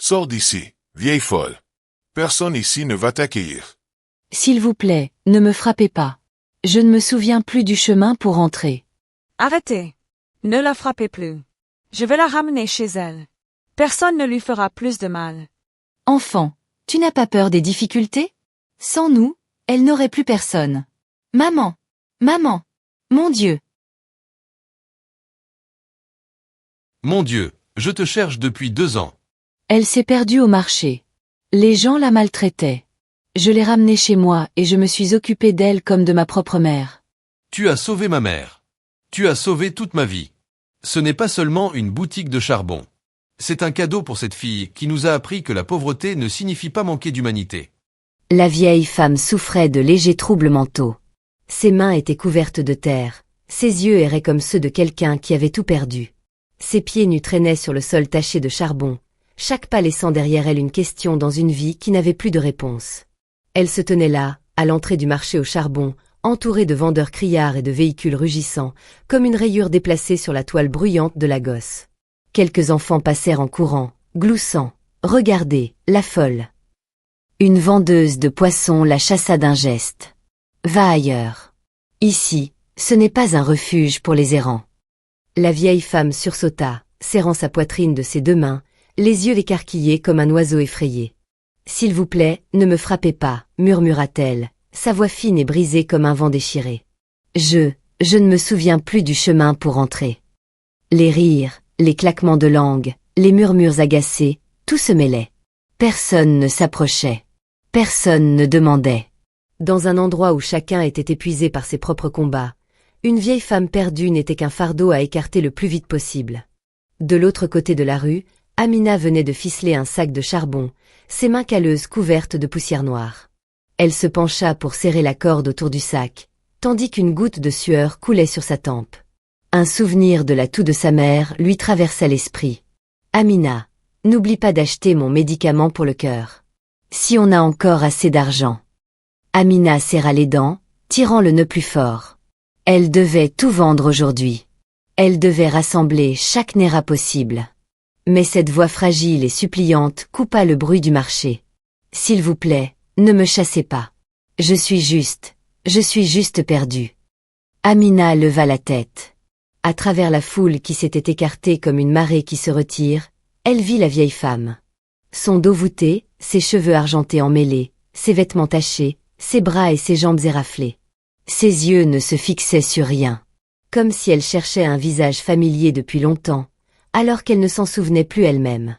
Sors d'ici, vieille folle. Personne ici ne va t'accueillir. S'il vous plaît, ne me frappez pas. Je ne me souviens plus du chemin pour rentrer. Arrêtez. Ne la frappez plus. Je vais la ramener chez elle. Personne ne lui fera plus de mal. Enfant, tu n'as pas peur des difficultés? Sans nous, elle n'aurait plus personne. Maman! Maman! Mon Dieu! Mon Dieu, je te cherche depuis 2 ans. Elle s'est perdue au marché. Les gens la maltraitaient. Je l'ai ramenée chez moi et je me suis occupée d'elle comme de ma propre mère. Tu as sauvé ma mère. Tu as sauvé toute ma vie. Ce n'est pas seulement une boutique de charbon. C'est un cadeau pour cette fille qui nous a appris que la pauvreté ne signifie pas manquer d'humanité. La vieille femme souffrait de légers troubles mentaux. Ses mains étaient couvertes de terre, ses yeux erraient comme ceux de quelqu'un qui avait tout perdu. Ses pieds nus traînaient sur le sol taché de charbon, chaque pas laissant derrière elle une question dans une vie qui n'avait plus de réponse. Elle se tenait là, à l'entrée du marché au charbon, entourée de vendeurs criards et de véhicules rugissants, comme une rayure déplacée sur la toile bruyante de la gosse. Quelques enfants passèrent en courant, gloussant. « Regardez, la folle !» Une vendeuse de poissons la chassa d'un geste. « Va ailleurs. Ici, ce n'est pas un refuge pour les errants. » La vieille femme sursauta, serrant sa poitrine de ses 2 mains, les yeux écarquillés comme un oiseau effrayé. « S'il vous plaît, ne me frappez pas, » murmura-t-elle, sa voix fine et brisée comme un vent déchiré. « Je ne me souviens plus du chemin pour rentrer. » Les rires, les claquements de langue, les murmures agacés, tout se mêlait. Personne ne s'approchait. Personne ne demandait. Dans un endroit où chacun était épuisé par ses propres combats, une vieille femme perdue n'était qu'un fardeau à écarter le plus vite possible. De l'autre côté de la rue, Amina venait de ficeler un sac de charbon, ses mains calleuses couvertes de poussière noire. Elle se pencha pour serrer la corde autour du sac, tandis qu'une goutte de sueur coulait sur sa tempe. Un souvenir de la toux de sa mère lui traversa l'esprit. « Amina, n'oublie pas d'acheter mon médicament pour le cœur. Si on a encore assez d'argent. » Amina serra les dents, tirant le nœud plus fort. Elle devait tout vendre aujourd'hui. Elle devait rassembler chaque néra possible. Mais cette voix fragile et suppliante coupa le bruit du marché. « S'il vous plaît, ne me chassez pas. Je suis juste perdue. » Amina leva la tête. À travers la foule qui s'était écartée comme une marée qui se retire, elle vit la vieille femme. Son dos voûté, ses cheveux argentés emmêlés, ses vêtements tachés, ses bras et ses jambes éraflées. Ses yeux ne se fixaient sur rien. Comme si elle cherchait un visage familier depuis longtemps, alors qu'elle ne s'en souvenait plus elle-même.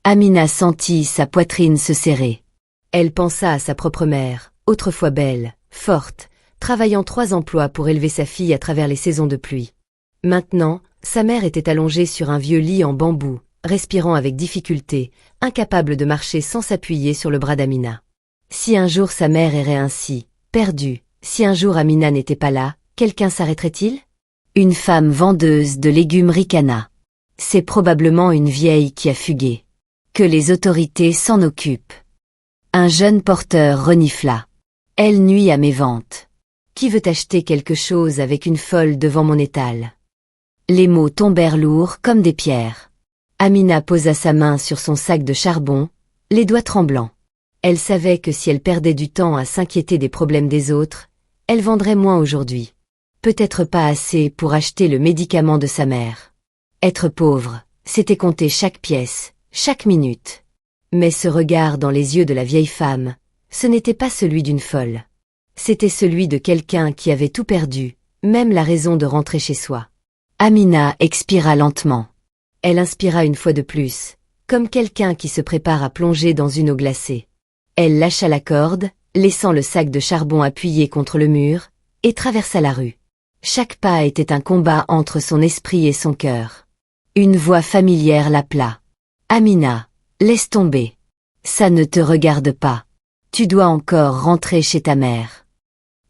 Amina sentit sa poitrine se serrer. Elle pensa à sa propre mère, autrefois belle, forte, travaillant 3 emplois pour élever sa fille à travers les saisons de pluie. Maintenant, sa mère était allongée sur un vieux lit en bambou, respirant avec difficulté, incapable de marcher sans s'appuyer sur le bras d'Amina. Si un jour sa mère errait ainsi, perdue, si un jour Amina n'était pas là, quelqu'un s'arrêterait-il? Une femme vendeuse de légumes ricana. C'est probablement une vieille qui a fugué. Que les autorités s'en occupent. Un jeune porteur renifla. Elle nuit à mes ventes. Qui veut acheter quelque chose avec une folle devant mon étal? Les mots tombèrent lourds comme des pierres. Amina posa sa main sur son sac de charbon, les doigts tremblants. Elle savait que si elle perdait du temps à s'inquiéter des problèmes des autres, elle vendrait moins aujourd'hui. Peut-être pas assez pour acheter le médicament de sa mère. Être pauvre, c'était compter chaque pièce, chaque minute. Mais ce regard dans les yeux de la vieille femme, ce n'était pas celui d'une folle. C'était celui de quelqu'un qui avait tout perdu, même la raison de rentrer chez soi. Amina expira lentement. Elle inspira une fois de plus, comme quelqu'un qui se prépare à plonger dans une eau glacée. Elle lâcha la corde, laissant le sac de charbon appuyé contre le mur, et traversa la rue. Chaque pas était un combat entre son esprit et son cœur. Une voix familière l'appela. « Amina, laisse tomber. Ça ne te regarde pas. Tu dois encore rentrer chez ta mère. »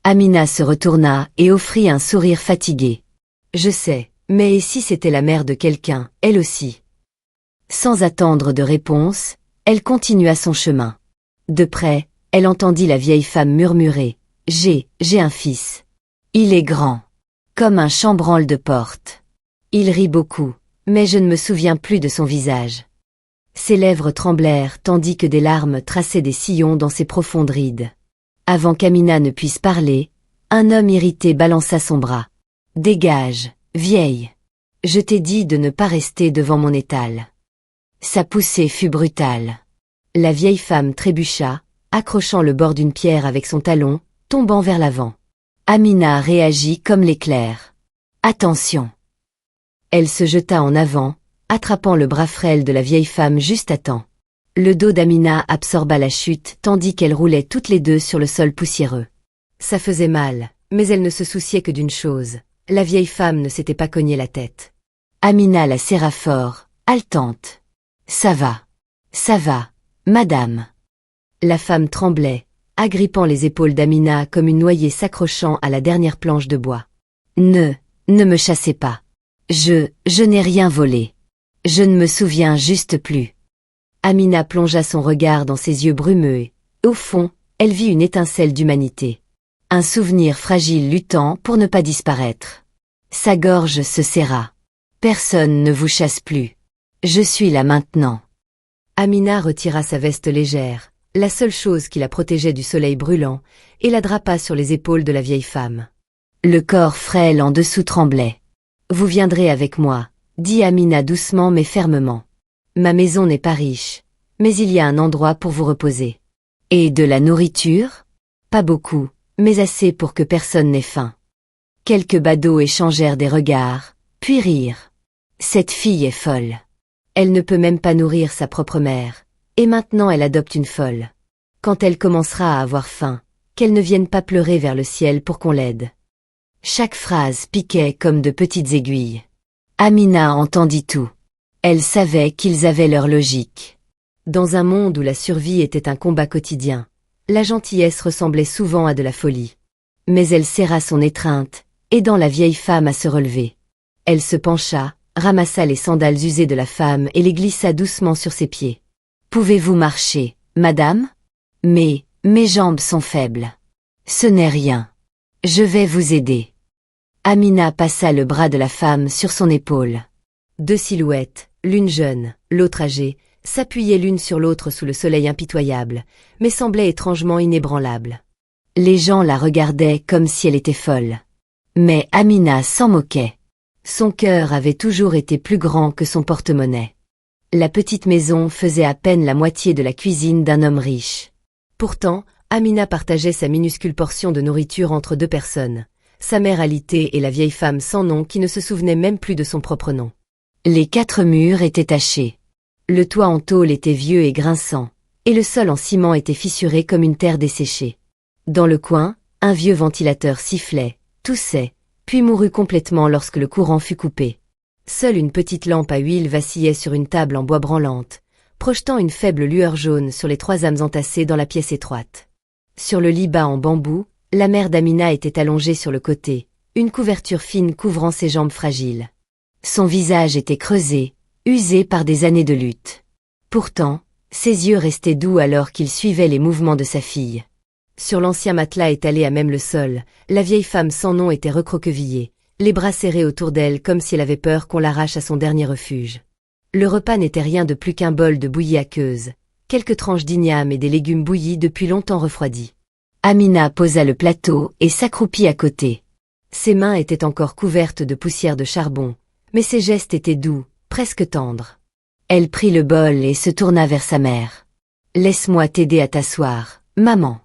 Amina se retourna et offrit un sourire fatigué. « Je sais, mais et si c'était la mère de quelqu'un, elle aussi ?» Sans attendre de réponse, elle continua son chemin. De près, elle entendit la vieille femme murmurer « J'ai un fils. Il est grand. Comme un chambranle de porte. Il rit beaucoup, mais je ne me souviens plus de son visage. » Ses lèvres tremblèrent tandis que des larmes traçaient des sillons dans ses profondes rides. Avant qu'Amina ne puisse parler, un homme irrité balança son bras. « Dégage, vieille. Je t'ai dit de ne pas rester devant mon étal. » Sa poussée fut brutale. La vieille femme trébucha, accrochant le bord d'une pierre avec son talon, tombant vers l'avant. Amina réagit comme l'éclair. « Attention !» Elle se jeta en avant, attrapant le bras frêle de la vieille femme juste à temps. Le dos d'Amina absorba la chute tandis qu'elles roulaient toutes les deux sur le sol poussiéreux. Ça faisait mal, mais elle ne se souciait que d'une chose. La vieille femme ne s'était pas cogné la tête. Amina la serra fort, haletante. « Ça va, madame. » La femme tremblait, agrippant les épaules d'Amina comme une noyée s'accrochant à la dernière planche de bois. « Ne me chassez pas. Je n'ai rien volé. Je ne me souviens juste plus. » Amina plongea son regard dans ses yeux brumeux et, au fond, elle vit une étincelle d'humanité. Un souvenir fragile luttant pour ne pas disparaître. Sa gorge se serra. « Personne ne vous chasse plus. Je suis là maintenant. » Amina retira sa veste légère, la seule chose qui la protégeait du soleil brûlant, et la drapa sur les épaules de la vieille femme. Le corps frêle en dessous tremblait. « Vous viendrez avec moi, » dit Amina doucement mais fermement. « Ma maison n'est pas riche, mais il y a un endroit pour vous reposer. » « Et de la nourriture ? » « Pas beaucoup, mais assez pour que personne n'ait faim. » Quelques badauds échangèrent des regards, puis rirent. « Cette fille est folle. Elle ne peut même pas nourrir sa propre mère, et maintenant elle adopte une folle. Quand elle commencera à avoir faim, qu'elle ne vienne pas pleurer vers le ciel pour qu'on l'aide. » Chaque phrase piquait comme de petites aiguilles. Amina entendit tout. Elle savait qu'ils avaient leur logique. Dans un monde où la survie était un combat quotidien, la gentillesse ressemblait souvent à de la folie. Mais elle serra son étreinte, aidant la vieille femme à se relever. Elle se pencha, ramassa les sandales usées de la femme et les glissa doucement sur ses pieds. « Pouvez-vous marcher, madame ? » « Mais, mes jambes sont faibles. »« Ce n'est rien. Je vais vous aider. » Amina passa le bras de la femme sur son épaule. Deux silhouettes, l'une jeune, l'autre âgée, s'appuyaient l'une sur l'autre sous le soleil impitoyable, mais semblaient étrangement inébranlables. Les gens la regardaient comme si elle était folle. Mais Amina s'en moquait. Son cœur avait toujours été plus grand que son porte-monnaie. La petite maison faisait à peine la moitié de la cuisine d'un homme riche. Pourtant, Amina partageait sa minuscule portion de nourriture entre deux personnes, sa mère alitée et la vieille femme sans nom qui ne se souvenait même plus de son propre nom. Les 4 murs étaient tachés. Le toit en tôle était vieux et grinçant, et le sol en ciment était fissuré comme une terre desséchée. Dans le coin, un vieux ventilateur sifflait, toussait, puis mourut complètement lorsque le courant fut coupé. Seule une petite lampe à huile vacillait sur une table en bois branlante, projetant une faible lueur jaune sur les 3 âmes entassées dans la pièce étroite. Sur le lit bas en bambou, la mère d'Amina était allongée sur le côté, une couverture fine couvrant ses jambes fragiles. Son visage était creusé, usé par des années de lutte. Pourtant, ses yeux restaient doux alors qu'il suivait les mouvements de sa fille. Sur l'ancien matelas étalé à même le sol, la vieille femme sans nom était recroquevillée, les bras serrés autour d'elle comme si elle avait peur qu'on l'arrache à son dernier refuge. Le repas n'était rien de plus qu'un bol de bouillie aqueuse, quelques tranches d'igname et des légumes bouillis depuis longtemps refroidis. Amina posa le plateau et s'accroupit à côté. Ses mains étaient encore couvertes de poussière de charbon, mais ses gestes étaient doux, presque tendres. Elle prit le bol et se tourna vers sa mère. « Laisse-moi t'aider à t'asseoir, maman. »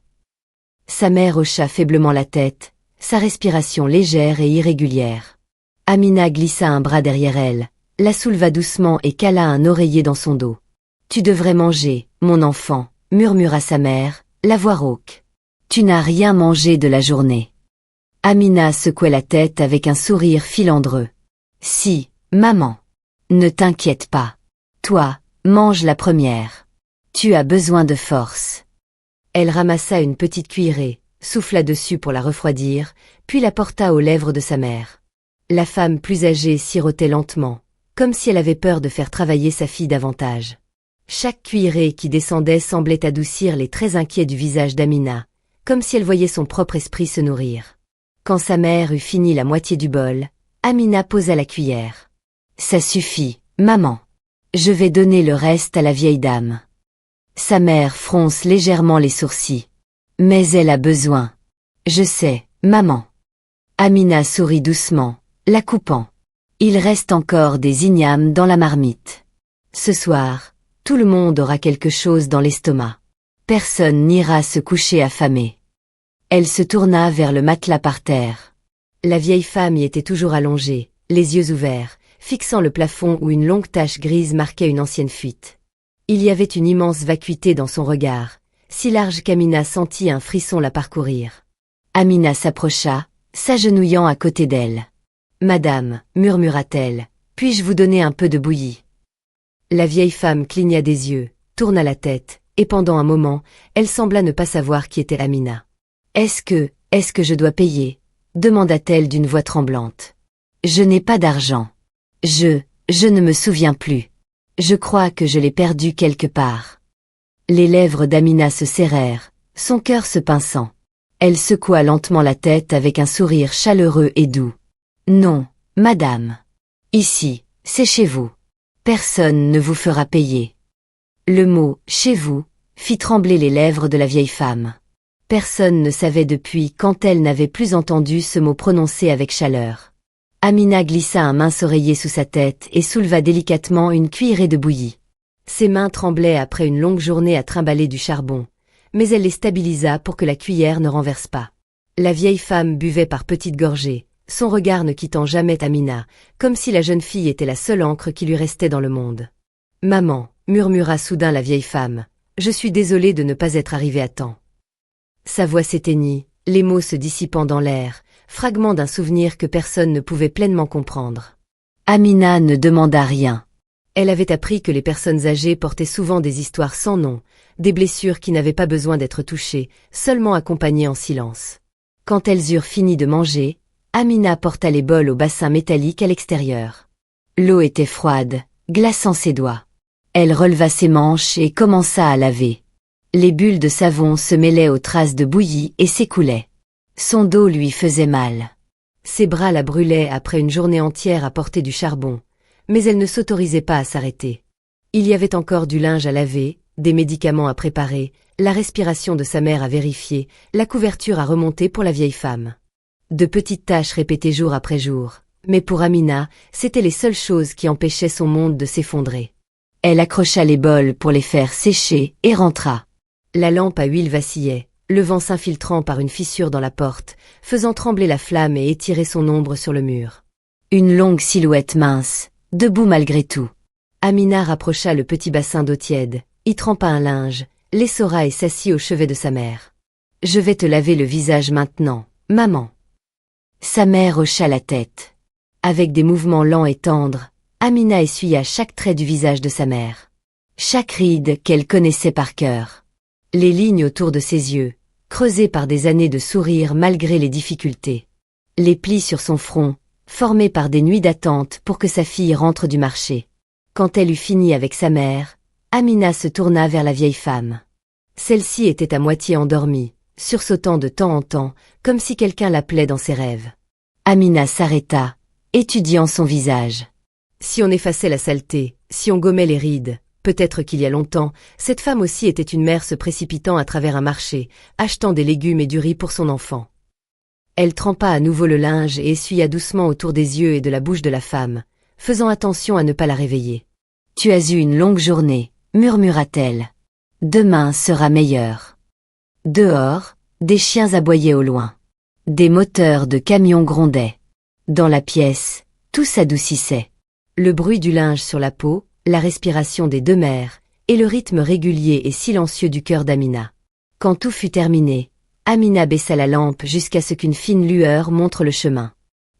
Sa mère hocha faiblement la tête, sa respiration légère et irrégulière. Amina glissa un bras derrière elle, la souleva doucement et cala un oreiller dans son dos. « Tu devrais manger, mon enfant, » murmura sa mère, la voix rauque. « Tu n'as rien mangé de la journée. » Amina secouait la tête avec un sourire filandreux. « Si, maman. Ne t'inquiète pas. Toi, mange la première. Tu as besoin de force. » Elle ramassa une petite cuillerée, souffla dessus pour la refroidir, puis la porta aux lèvres de sa mère. La femme plus âgée sirotait lentement, comme si elle avait peur de faire travailler sa fille davantage. Chaque cuillerée qui descendait semblait adoucir les traits inquiets du visage d'Amina, comme si elle voyait son propre esprit se nourrir. Quand sa mère eut fini la moitié du bol, Amina posa la cuillère. « Ça suffit, maman. Je vais donner le reste à la vieille dame. Sa mère fronce légèrement les sourcils. Mais elle a besoin. Je sais, maman. Amina sourit doucement, la coupant. Il reste encore des ignames dans la marmite. Ce soir, tout le monde aura quelque chose dans l'estomac. Personne n'ira se coucher affamé. Elle se tourna vers le matelas par terre. La vieille femme y était toujours allongée, les yeux ouverts, fixant le plafond où une longue tache grise marquait une ancienne fuite. Il y avait une immense vacuité dans son regard, si large qu'Amina sentit un frisson la parcourir. Amina s'approcha, s'agenouillant à côté d'elle. « Madame, murmura-t-elle, puis-je vous donner un peu de bouillie ?» La vieille femme cligna des yeux, tourna la tête, et pendant un moment, elle sembla ne pas savoir qui était Amina. « Est-ce que je dois payer ?» demanda-t-elle d'une voix tremblante. « Je n'ai pas d'argent. Je ne me souviens plus. Je crois que je l'ai perdu quelque part. » Les lèvres d'Amina se serrèrent, son cœur se pinçant. Elle secoua lentement la tête avec un sourire chaleureux et doux. « Non, madame. Ici, c'est chez vous. Personne ne vous fera payer. » Le mot « chez vous » fit trembler les lèvres de la vieille femme. Personne ne savait depuis quand elle n'avait plus entendu ce mot prononcé avec chaleur. Amina glissa un mince oreiller sous sa tête et souleva délicatement une cuillerée de bouillie. Ses mains tremblaient après une longue journée à trimballer du charbon, mais elle les stabilisa pour que la cuillère ne renverse pas. La vieille femme buvait par petites gorgées, son regard ne quittant jamais Amina, comme si la jeune fille était la seule encre qui lui restait dans le monde. « Maman, » murmura soudain la vieille femme, « je suis désolée de ne pas être arrivée à temps. » Sa voix s'éteignit, les mots se dissipant dans l'air, fragment d'un souvenir que personne ne pouvait pleinement comprendre. Amina ne demanda rien. Elle avait appris que les personnes âgées portaient souvent des histoires sans nom, des blessures qui n'avaient pas besoin d'être touchées, seulement accompagnées en silence. Quand elles eurent fini de manger, Amina porta les bols au bassin métallique à l'extérieur. L'eau était froide, glaçant ses doigts. Elle releva ses manches et commença à laver. Les bulles de savon se mêlaient aux traces de bouillie et s'écoulaient. Son dos lui faisait mal. Ses bras la brûlaient après une journée entière à porter du charbon, mais elle ne s'autorisait pas à s'arrêter. Il y avait encore du linge à laver, des médicaments à préparer, la respiration de sa mère à vérifier, la couverture à remonter pour la vieille femme. De petites tâches répétées jour après jour, mais pour Amina, c'étaient les seules choses qui empêchaient son monde de s'effondrer. Elle accrocha les bols pour les faire sécher et rentra. La lampe à huile vacillait, le vent s'infiltrant par une fissure dans la porte, faisant trembler la flamme et étirer son ombre sur le mur. Une longue silhouette mince, debout malgré tout. Amina rapprocha le petit bassin d'eau tiède, y trempa un linge, l'essora et s'assit au chevet de sa mère. « Je vais te laver le visage maintenant, maman. » Sa mère hocha la tête. Avec des mouvements lents et tendres, Amina essuya chaque trait du visage de sa mère. Chaque ride qu'elle connaissait par cœur. Les lignes autour de ses yeux, creusées par des années de sourire malgré les difficultés. Les plis sur son front, formés par des nuits d'attente pour que sa fille rentre du marché. Quand elle eut fini avec sa mère, Amina se tourna vers la vieille femme. Celle-ci était à moitié endormie, sursautant de temps en temps, comme si quelqu'un l'appelait dans ses rêves. Amina s'arrêta, étudiant son visage. Si on effaçait la saleté, si on gommait les rides, peut-être qu'il y a longtemps, cette femme aussi était une mère se précipitant à travers un marché, achetant des légumes et du riz pour son enfant. Elle trempa à nouveau le linge et essuya doucement autour des yeux et de la bouche de la femme, faisant attention à ne pas la réveiller. « Tu as eu une longue journée, » murmura-t-elle. « Demain sera meilleur. » Dehors, des chiens aboyaient au loin. Des moteurs de camions grondaient. Dans la pièce, tout s'adoucissait. Le bruit du linge sur la peau, la respiration des deux mères, et le rythme régulier et silencieux du cœur d'Amina. Quand tout fut terminé, Amina baissa la lampe jusqu'à ce qu'une fine lueur montre le chemin.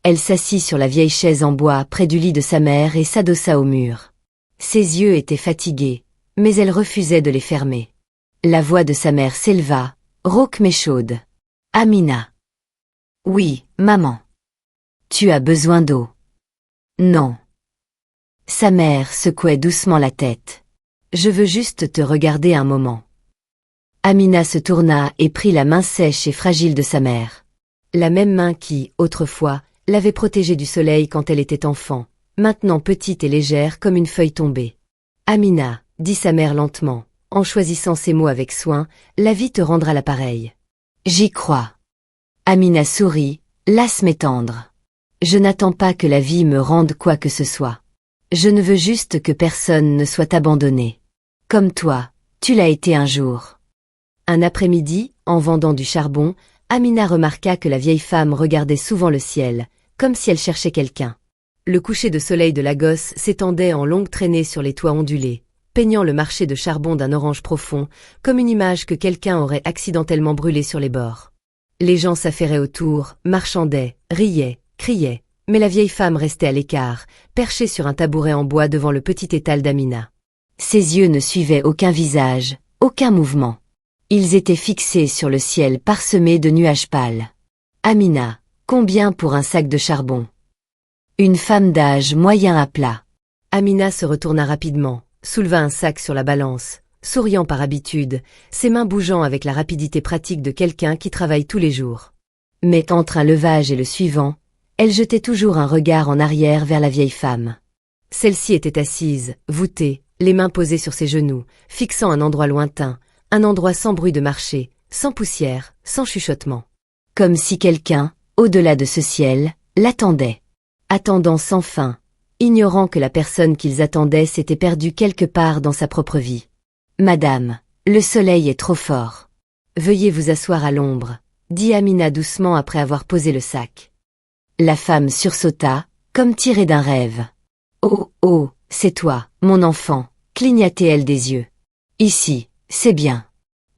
Elle s'assit sur la vieille chaise en bois près du lit de sa mère et s'adossa au mur. Ses yeux étaient fatigués, mais elle refusait de les fermer. La voix de sa mère s'éleva, rauque mais chaude. « Amina. »« Oui, maman. »« Tu as besoin d'eau. »« Non. » Sa mère secouait doucement la tête. « Je veux juste te regarder un moment. » Amina se tourna et prit la main sèche et fragile de sa mère. La même main qui, autrefois, l'avait protégée du soleil quand elle était enfant, maintenant petite et légère comme une feuille tombée. Amina, dit sa mère lentement, en choisissant ses mots avec soin, la vie te rendra l'appareil. J'y crois. Amina sourit, lasse mais tendre. Je n'attends pas que la vie me rende quoi que ce soit. Je ne veux juste que personne ne soit abandonné. Comme toi, tu l'as été un jour. Un après-midi, en vendant du charbon, Amina remarqua que la vieille femme regardait souvent le ciel, comme si elle cherchait quelqu'un. Le coucher de soleil de Lagos s'étendait en longues traînées sur les toits ondulés, peignant le marché de charbon d'un orange profond, comme une image que quelqu'un aurait accidentellement brûlée sur les bords. Les gens s'affairaient autour, marchandaient, riaient, criaient, mais la vieille femme restait à l'écart, perchée sur un tabouret en bois devant le petit étal d'Amina. Ses yeux ne suivaient aucun visage, aucun mouvement. Ils étaient fixés sur le ciel parsemé de nuages pâles. Amina, combien pour un sac de charbon? Une femme d'âge moyen appela. Amina se retourna rapidement, souleva un sac sur la balance, souriant par habitude, ses mains bougeant avec la rapidité pratique de quelqu'un qui travaille tous les jours. Mais entre un levage et le suivant, elle jetait toujours un regard en arrière vers la vieille femme. Celle-ci était assise, voûtée, les mains posées sur ses genoux, fixant un endroit lointain, un endroit sans bruit de marché, sans poussière, sans chuchotement. Comme si quelqu'un, au-delà de ce ciel, l'attendait. Attendant sans fin, ignorant que la personne qu'ils attendaient s'était perdue quelque part dans sa propre vie. « Madame, le soleil est trop fort. Veuillez vous asseoir à l'ombre, » dit Amina doucement après avoir posé le sac. La femme sursauta, comme tirée d'un rêve. « Oh, oh, c'est toi, mon enfant, » clignotait-elle des yeux. « Ici, c'est bien.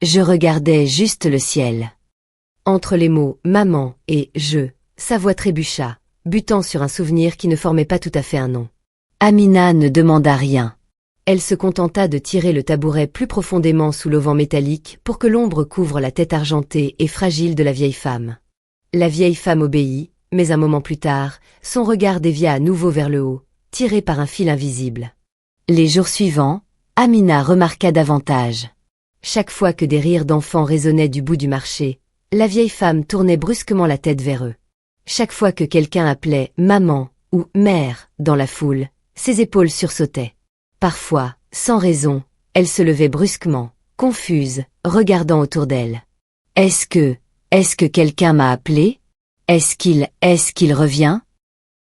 Je regardais juste le ciel. » Entre les mots « maman » et « je », sa voix trébucha, butant sur un souvenir qui ne formait pas tout à fait un nom. Amina ne demanda rien. Elle se contenta de tirer le tabouret plus profondément sous l'auvent métallique pour que l'ombre couvre la tête argentée et fragile de la vieille femme. La vieille femme obéit, mais un moment plus tard, son regard dévia à nouveau vers le haut, tiré par un fil invisible. Les jours suivants, Amina remarqua davantage. Chaque fois que des rires d'enfants résonnaient du bout du marché, la vieille femme tournait brusquement la tête vers eux. Chaque fois que quelqu'un appelait « maman » ou « mère » dans la foule, ses épaules sursautaient. Parfois, sans raison, elle se levait brusquement, confuse, regardant autour d'elle. « Est-ce que quelqu'un m'a appelé? Est-ce qu'il revient ?»«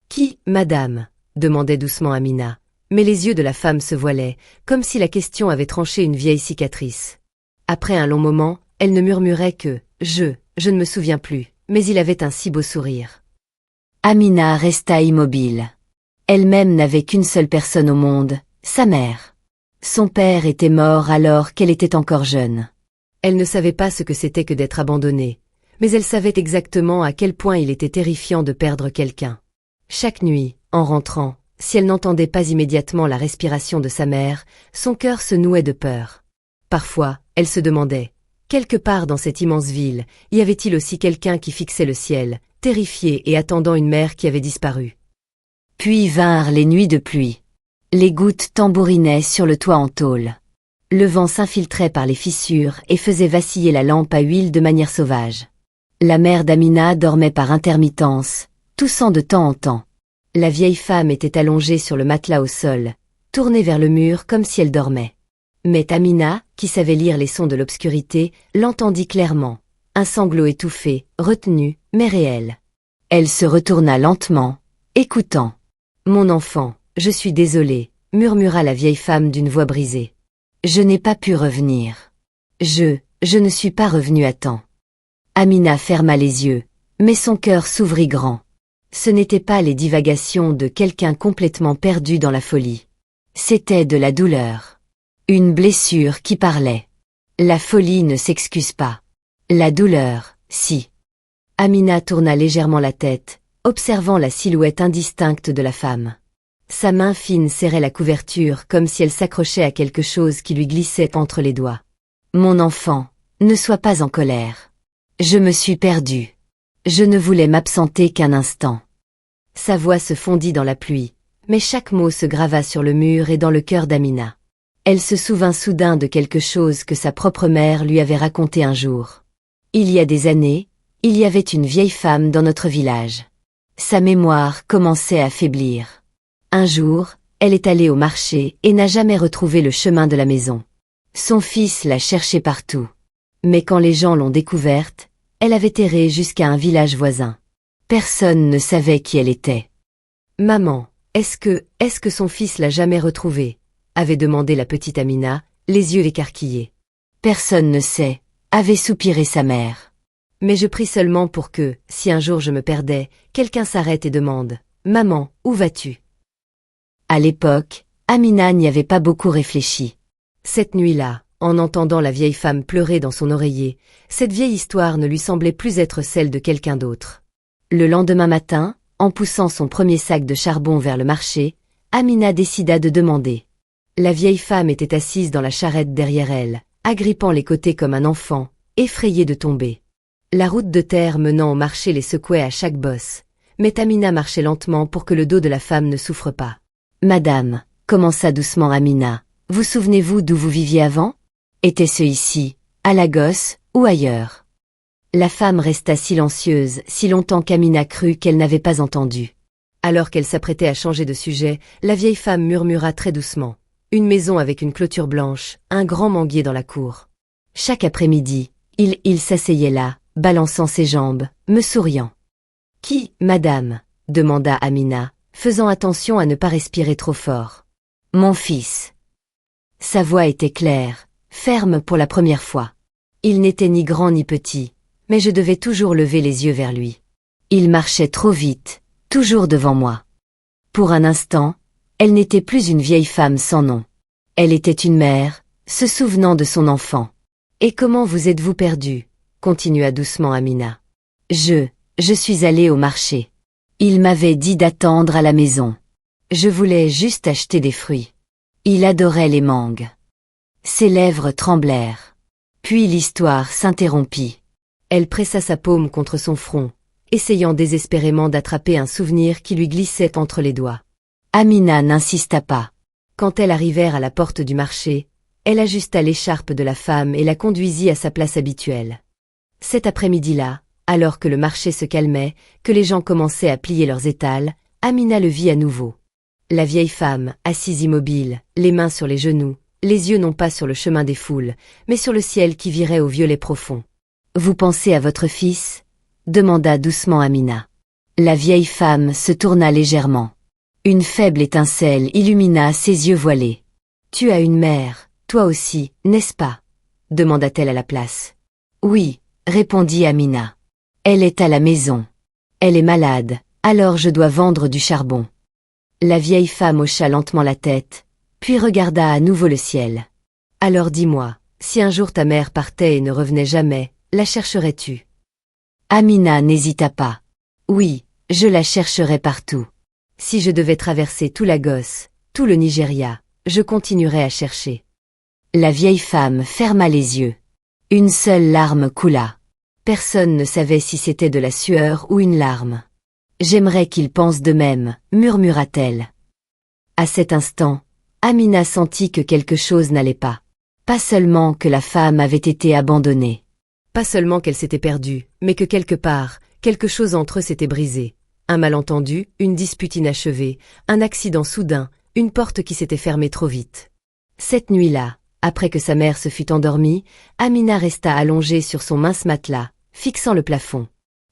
Qui, madame ?» demandait doucement Amina, mais les yeux de la femme se voilaient, comme si la question avait tranché une vieille cicatrice. Après un long moment, elle ne murmurait que « je ne me souviens plus », mais il avait un si beau sourire. Amina resta immobile. Elle-même n'avait qu'une seule personne au monde, sa mère. Son père était mort alors qu'elle était encore jeune. Elle ne savait pas ce que c'était que d'être abandonnée, mais elle savait exactement à quel point il était terrifiant de perdre quelqu'un. Chaque nuit, en rentrant, si elle n'entendait pas immédiatement la respiration de sa mère, son cœur se nouait de peur. Parfois, elle se demandait, quelque part dans cette immense ville, y avait-il aussi quelqu'un qui fixait le ciel, terrifié et attendant une mère qui avait disparu. Puis vinrent les nuits de pluie. Les gouttes tambourinaient sur le toit en tôle. Le vent s'infiltrait par les fissures et faisait vaciller la lampe à huile de manière sauvage. La mère d'Amina dormait par intermittence, toussant de temps en temps. La vieille femme était allongée sur le matelas au sol, tournée vers le mur comme si elle dormait. Mais Amina, qui savait lire les sons de l'obscurité, l'entendit clairement, un sanglot étouffé, retenu, mais réel. Elle se retourna lentement, écoutant. « Mon enfant, je suis désolée, » murmura la vieille femme d'une voix brisée. « Je n'ai pas pu revenir. Je ne suis pas revenue à temps. » Amina ferma les yeux, mais son cœur s'ouvrit grand. Ce n'étaient pas les divagations de quelqu'un complètement perdu dans la folie. C'était de la douleur. Une blessure qui parlait. La folie ne s'excuse pas. La douleur, si. Amina tourna légèrement la tête, observant la silhouette indistincte de la femme. Sa main fine serrait la couverture comme si elle s'accrochait à quelque chose qui lui glissait entre les doigts. « Mon enfant, ne sois pas en colère. Je me suis perdue. Je ne voulais m'absenter qu'un instant. » Sa voix se fondit dans la pluie, mais chaque mot se grava sur le mur et dans le cœur d'Amina. Elle se souvint soudain de quelque chose que sa propre mère lui avait raconté un jour. Il y a des années, il y avait une vieille femme dans notre village. Sa mémoire commençait à faiblir. Un jour, Elle est allée au marché et n'a jamais retrouvé le chemin de la maison. Son fils l'a cherchée partout. Mais quand les gens l'ont découverte, elle avait erré jusqu'à un village voisin. Personne ne savait qui elle était. Maman, est-ce que son fils l'a jamais retrouvée? Avait demandé la petite Amina, les yeux écarquillés. Personne ne sait, avait soupiré sa mère. Mais je prie seulement pour que, si un jour je me perdais, quelqu'un s'arrête et demande « Maman, où vas-tu » À l'époque, Amina n'y avait pas beaucoup réfléchi. Cette nuit-là, en entendant la vieille femme pleurer dans son oreiller, cette vieille histoire ne lui semblait plus être celle de quelqu'un d'autre. Le lendemain matin, en poussant son premier sac de charbon vers le marché, Amina décida de demander. La vieille femme était assise dans la charrette derrière elle, agrippant les côtés comme un enfant, effrayée de tomber. La route de terre menant au marché les secouait à chaque bosse, mais Amina marchait lentement pour que le dos de la femme ne souffre pas. « Madame, » commença doucement Amina, « vous souvenez-vous d'où vous viviez avant? Était-ce ici, à Lagos, ou ailleurs ?» La femme resta silencieuse si longtemps qu'Amina crut qu'elle n'avait pas entendu. Alors qu'elle s'apprêtait à changer de sujet, la vieille femme murmura très doucement. Une maison avec une clôture blanche, un grand manguier dans la cour. Chaque après-midi, il s'asseyait là, balançant ses jambes, me souriant. « Qui, madame ?» demanda Amina, faisant attention à ne pas respirer trop fort. « Mon fils. » Sa voix était claire, ferme pour la première fois. Il n'était ni grand ni petit, mais je devais toujours lever les yeux vers lui. Il marchait trop vite, toujours devant moi. Pour un instant, elle n'était plus une vieille femme sans nom. Elle était une mère, se souvenant de son enfant. « Et comment vous êtes-vous perdu ?» continua doucement Amina. « Je suis allée au marché. Il m'avait dit d'attendre à la maison. Je voulais juste acheter des fruits. Il adorait les mangues. » Ses lèvres tremblèrent. Puis l'histoire s'interrompit. Elle pressa sa paume contre son front, essayant désespérément d'attraper un souvenir qui lui glissait entre les doigts. Amina n'insista pas. Quand elles arrivèrent à la porte du marché, elle ajusta l'écharpe de la femme et la conduisit à sa place habituelle. Cet après-midi-là, alors que le marché se calmait, que les gens commençaient à plier leurs étals, Amina le vit à nouveau. La vieille femme, assise immobile, les mains sur les genoux, les yeux non pas sur le chemin des foules, mais sur le ciel qui virait au violet profond. « Vous pensez à votre fils ?» demanda doucement Amina. La vieille femme se tourna légèrement. Une faible étincelle illumina ses yeux voilés. « Tu as une mère, toi aussi, n'est-ce pas ?» demanda-t-elle à la place. « Oui, » répondit Amina. « Elle est à la maison. Elle est malade, alors je dois vendre du charbon. » La vieille femme hocha lentement la tête, puis regarda à nouveau le ciel. « Alors dis-moi, si un jour ta mère partait et ne revenait jamais, la chercherais-tu » Amina n'hésita pas. « Oui, je la chercherais partout. Si je devais traverser tout Lagos, tout le Nigeria, je continuerais à chercher. » La vieille femme ferma les yeux. Une seule larme coula. Personne ne savait si c'était de la sueur ou une larme. « J'aimerais qu'il pense de même, » murmura-t-elle. À cet instant, Amina sentit que quelque chose n'allait pas. Pas seulement que la femme avait été abandonnée. Pas seulement qu'elle s'était perdue, mais que quelque part, quelque chose entre eux s'était brisé. Un malentendu, une dispute inachevée, un accident soudain, une porte qui s'était fermée trop vite. Cette nuit-là, après que sa mère se fut endormie, Amina resta allongée sur son mince matelas, fixant le plafond.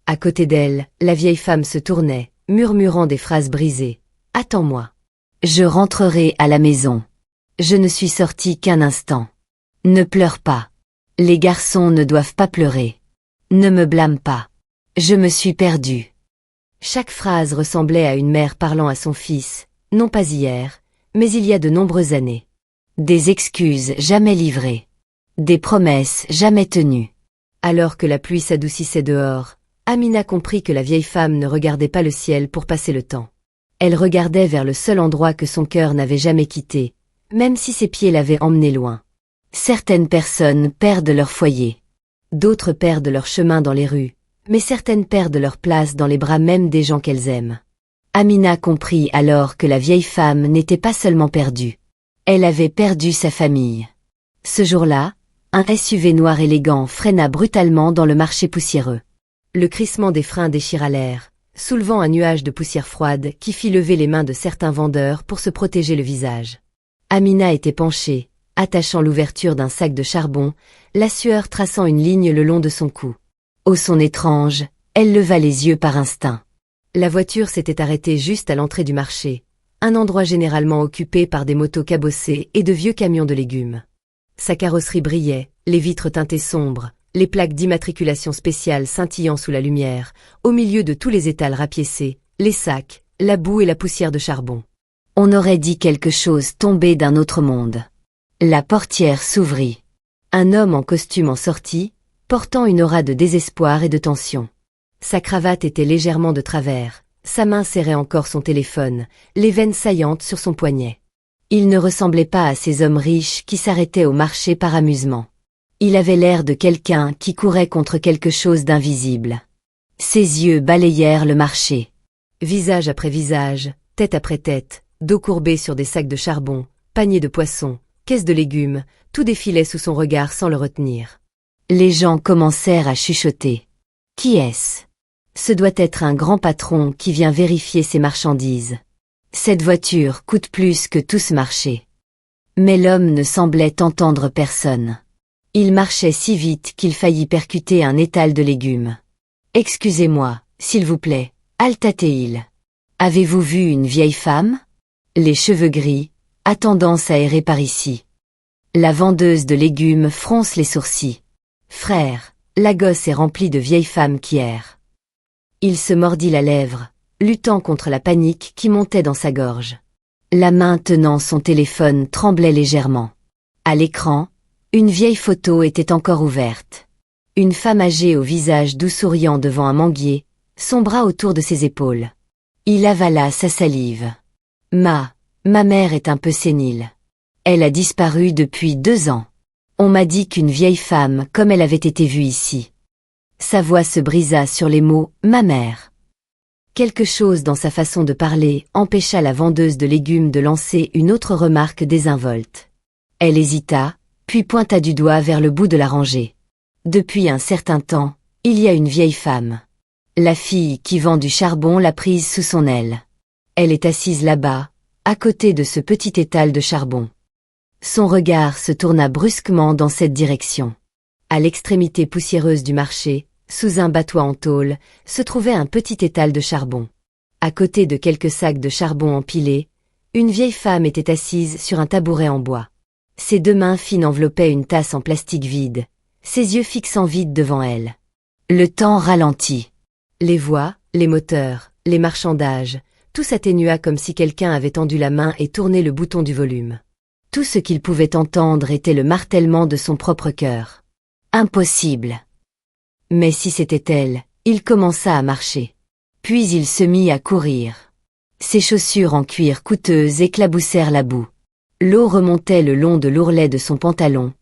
À côté d'elle, la vieille femme se tournait, murmurant des phrases brisées. « Attends-moi. Je rentrerai à la maison. Je ne suis sortie qu'un instant. Ne pleure pas. Les garçons ne doivent pas pleurer. Ne me blâme pas. Je me suis perdue. » Chaque phrase ressemblait à une mère parlant à son fils, non pas hier, mais il y a de nombreuses années. Des excuses jamais livrées. Des promesses jamais tenues. Alors que la pluie s'adoucissait dehors, Amina comprit que la vieille femme ne regardait pas le ciel pour passer le temps. Elle regardait vers le seul endroit que son cœur n'avait jamais quitté, même si ses pieds l'avaient emmené loin. Certaines personnes perdent leur foyer. D'autres perdent leur chemin dans les rues, mais certaines perdent leur place dans les bras même des gens qu'elles aiment. Amina comprit alors que la vieille femme n'était pas seulement perdue. Elle avait perdu sa famille. Ce jour-là, un SUV noir élégant freina brutalement dans le marché poussiéreux. Le crissement des freins déchira l'air, soulevant un nuage de poussière froide qui fit lever les mains de certains vendeurs pour se protéger le visage. Amina était penchée, attachant l'ouverture d'un sac de charbon, la sueur traçant une ligne le long de son cou. Ô son étrange, elle leva les yeux par instinct. La voiture s'était arrêtée juste à l'entrée du marché, un endroit généralement occupé par des motos cabossées et de vieux camions de légumes. Sa carrosserie brillait, les vitres teintées sombres, les plaques d'immatriculation spéciale scintillant sous la lumière, au milieu de tous les étals rapiécés, les sacs, la boue et la poussière de charbon. On aurait dit quelque chose tombé d'un autre monde. La portière s'ouvrit. Un homme en costume en sortit, portant une aura de désespoir et de tension. Sa cravate était légèrement de travers, sa main serrait encore son téléphone, les veines saillantes sur son poignet. Il ne ressemblait pas à ces hommes riches qui s'arrêtaient au marché par amusement. Il avait l'air de quelqu'un qui courait contre quelque chose d'invisible. Ses yeux balayèrent le marché. Visage après visage, tête après tête, dos courbé sur des sacs de charbon, paniers de poissons, caisses de légumes, tout défilait sous son regard sans le retenir. Les gens commencèrent à chuchoter. Qui est-ce? Ce doit être un grand patron qui vient vérifier ses marchandises. Cette voiture coûte plus que tout ce marché. Mais l'homme ne semblait entendre personne. Il marchait si vite qu'il faillit percuter un étal de légumes. « Excusez-moi, s'il vous plaît, halta-t-il. Avez-vous vu une vieille femme? Les cheveux gris, a tendance à errer par ici. » La vendeuse de légumes fronce les sourcils. « Frère, la gosse est remplie de vieilles femmes qui errent. » Il se mordit la lèvre, luttant contre la panique qui montait dans sa gorge. La main tenant son téléphone tremblait légèrement. À l'écran, une vieille photo était encore ouverte. Une femme âgée au visage doux souriant devant un manguier, son bras autour de ses épaules. Il avala sa salive. Ma mère est un peu sénile. Elle a disparu depuis 2 ans. On m'a dit qu'une vieille femme comme elle avait été vue ici. Sa voix se brisa sur les mots « ma mère ». Quelque chose dans sa façon de parler empêcha la vendeuse de légumes de lancer une autre remarque désinvolte. Elle hésita, puis pointa du doigt vers le bout de la rangée. Depuis un certain temps, il y a une vieille femme. La fille qui vend du charbon l'a prise sous son aile. Elle est assise là-bas, à côté de ce petit étal de charbon. Son regard se tourna brusquement dans cette direction. À l'extrémité poussiéreuse du marché, sous un battoir en tôle, se trouvait un petit étal de charbon. À côté de quelques sacs de charbon empilés, une vieille femme était assise sur un tabouret en bois. Ses 2 mains fines enveloppaient une tasse en plastique vide, ses yeux fixant vide devant elle. Le temps ralentit. Les voix, les moteurs, les marchandages, tout s'atténua comme si quelqu'un avait tendu la main et tourné le bouton du volume. Tout ce qu'il pouvait entendre était le martèlement de son propre cœur. Impossible. Mais si c'était elle, il commença à marcher. Puis il se mit à courir. Ses chaussures en cuir coûteuses éclaboussèrent la boue. L'eau remontait le long de l'ourlet de son pantalon,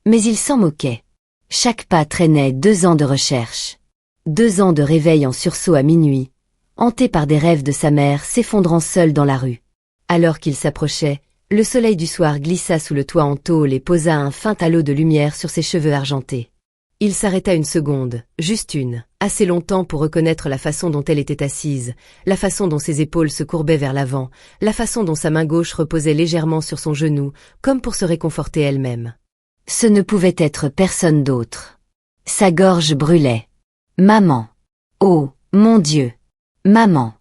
mais il s'en moquait. Chaque pas traînait 2 ans de recherche. 2 ans de réveil en sursaut à minuit, hanté par des rêves de sa mère s'effondrant seul dans la rue. Alors qu'il s'approchait, le soleil du soir glissa sous le toit en tôle et posa un fin halo de lumière sur ses cheveux argentés. Il s'arrêta une seconde, juste une, assez longtemps pour reconnaître la façon dont elle était assise, la façon dont ses épaules se courbaient vers l'avant, la façon dont sa main gauche reposait légèrement sur son genou, comme pour se réconforter elle-même. Ce ne pouvait être personne d'autre. Sa gorge brûlait. Maman. Oh, mon Dieu. Maman.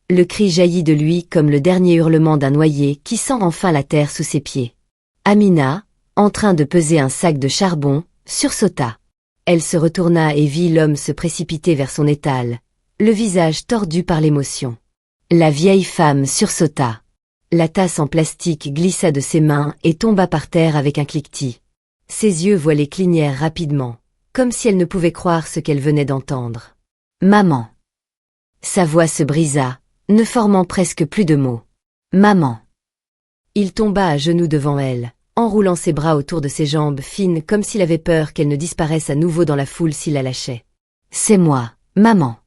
Le cri jaillit de lui comme le dernier hurlement d'un noyé qui sent enfin la terre sous ses pieds. Amina, en train de peser un sac de charbon, sursauta. Elle se retourna et vit l'homme se précipiter vers son étal, le visage tordu par l'émotion. La vieille femme sursauta. La tasse en plastique glissa de ses mains et tomba par terre avec un cliquetis. Ses yeux voilés clignèrent rapidement, comme si elle ne pouvait croire ce qu'elle venait d'entendre. Maman. Sa voix se brisa, ne formant presque plus de mots. Maman. Il tomba à genoux devant elle, enroulant ses bras autour de ses jambes fines comme s'il avait peur qu'elle ne disparaisse à nouveau dans la foule s'il la lâchait. C'est moi, maman.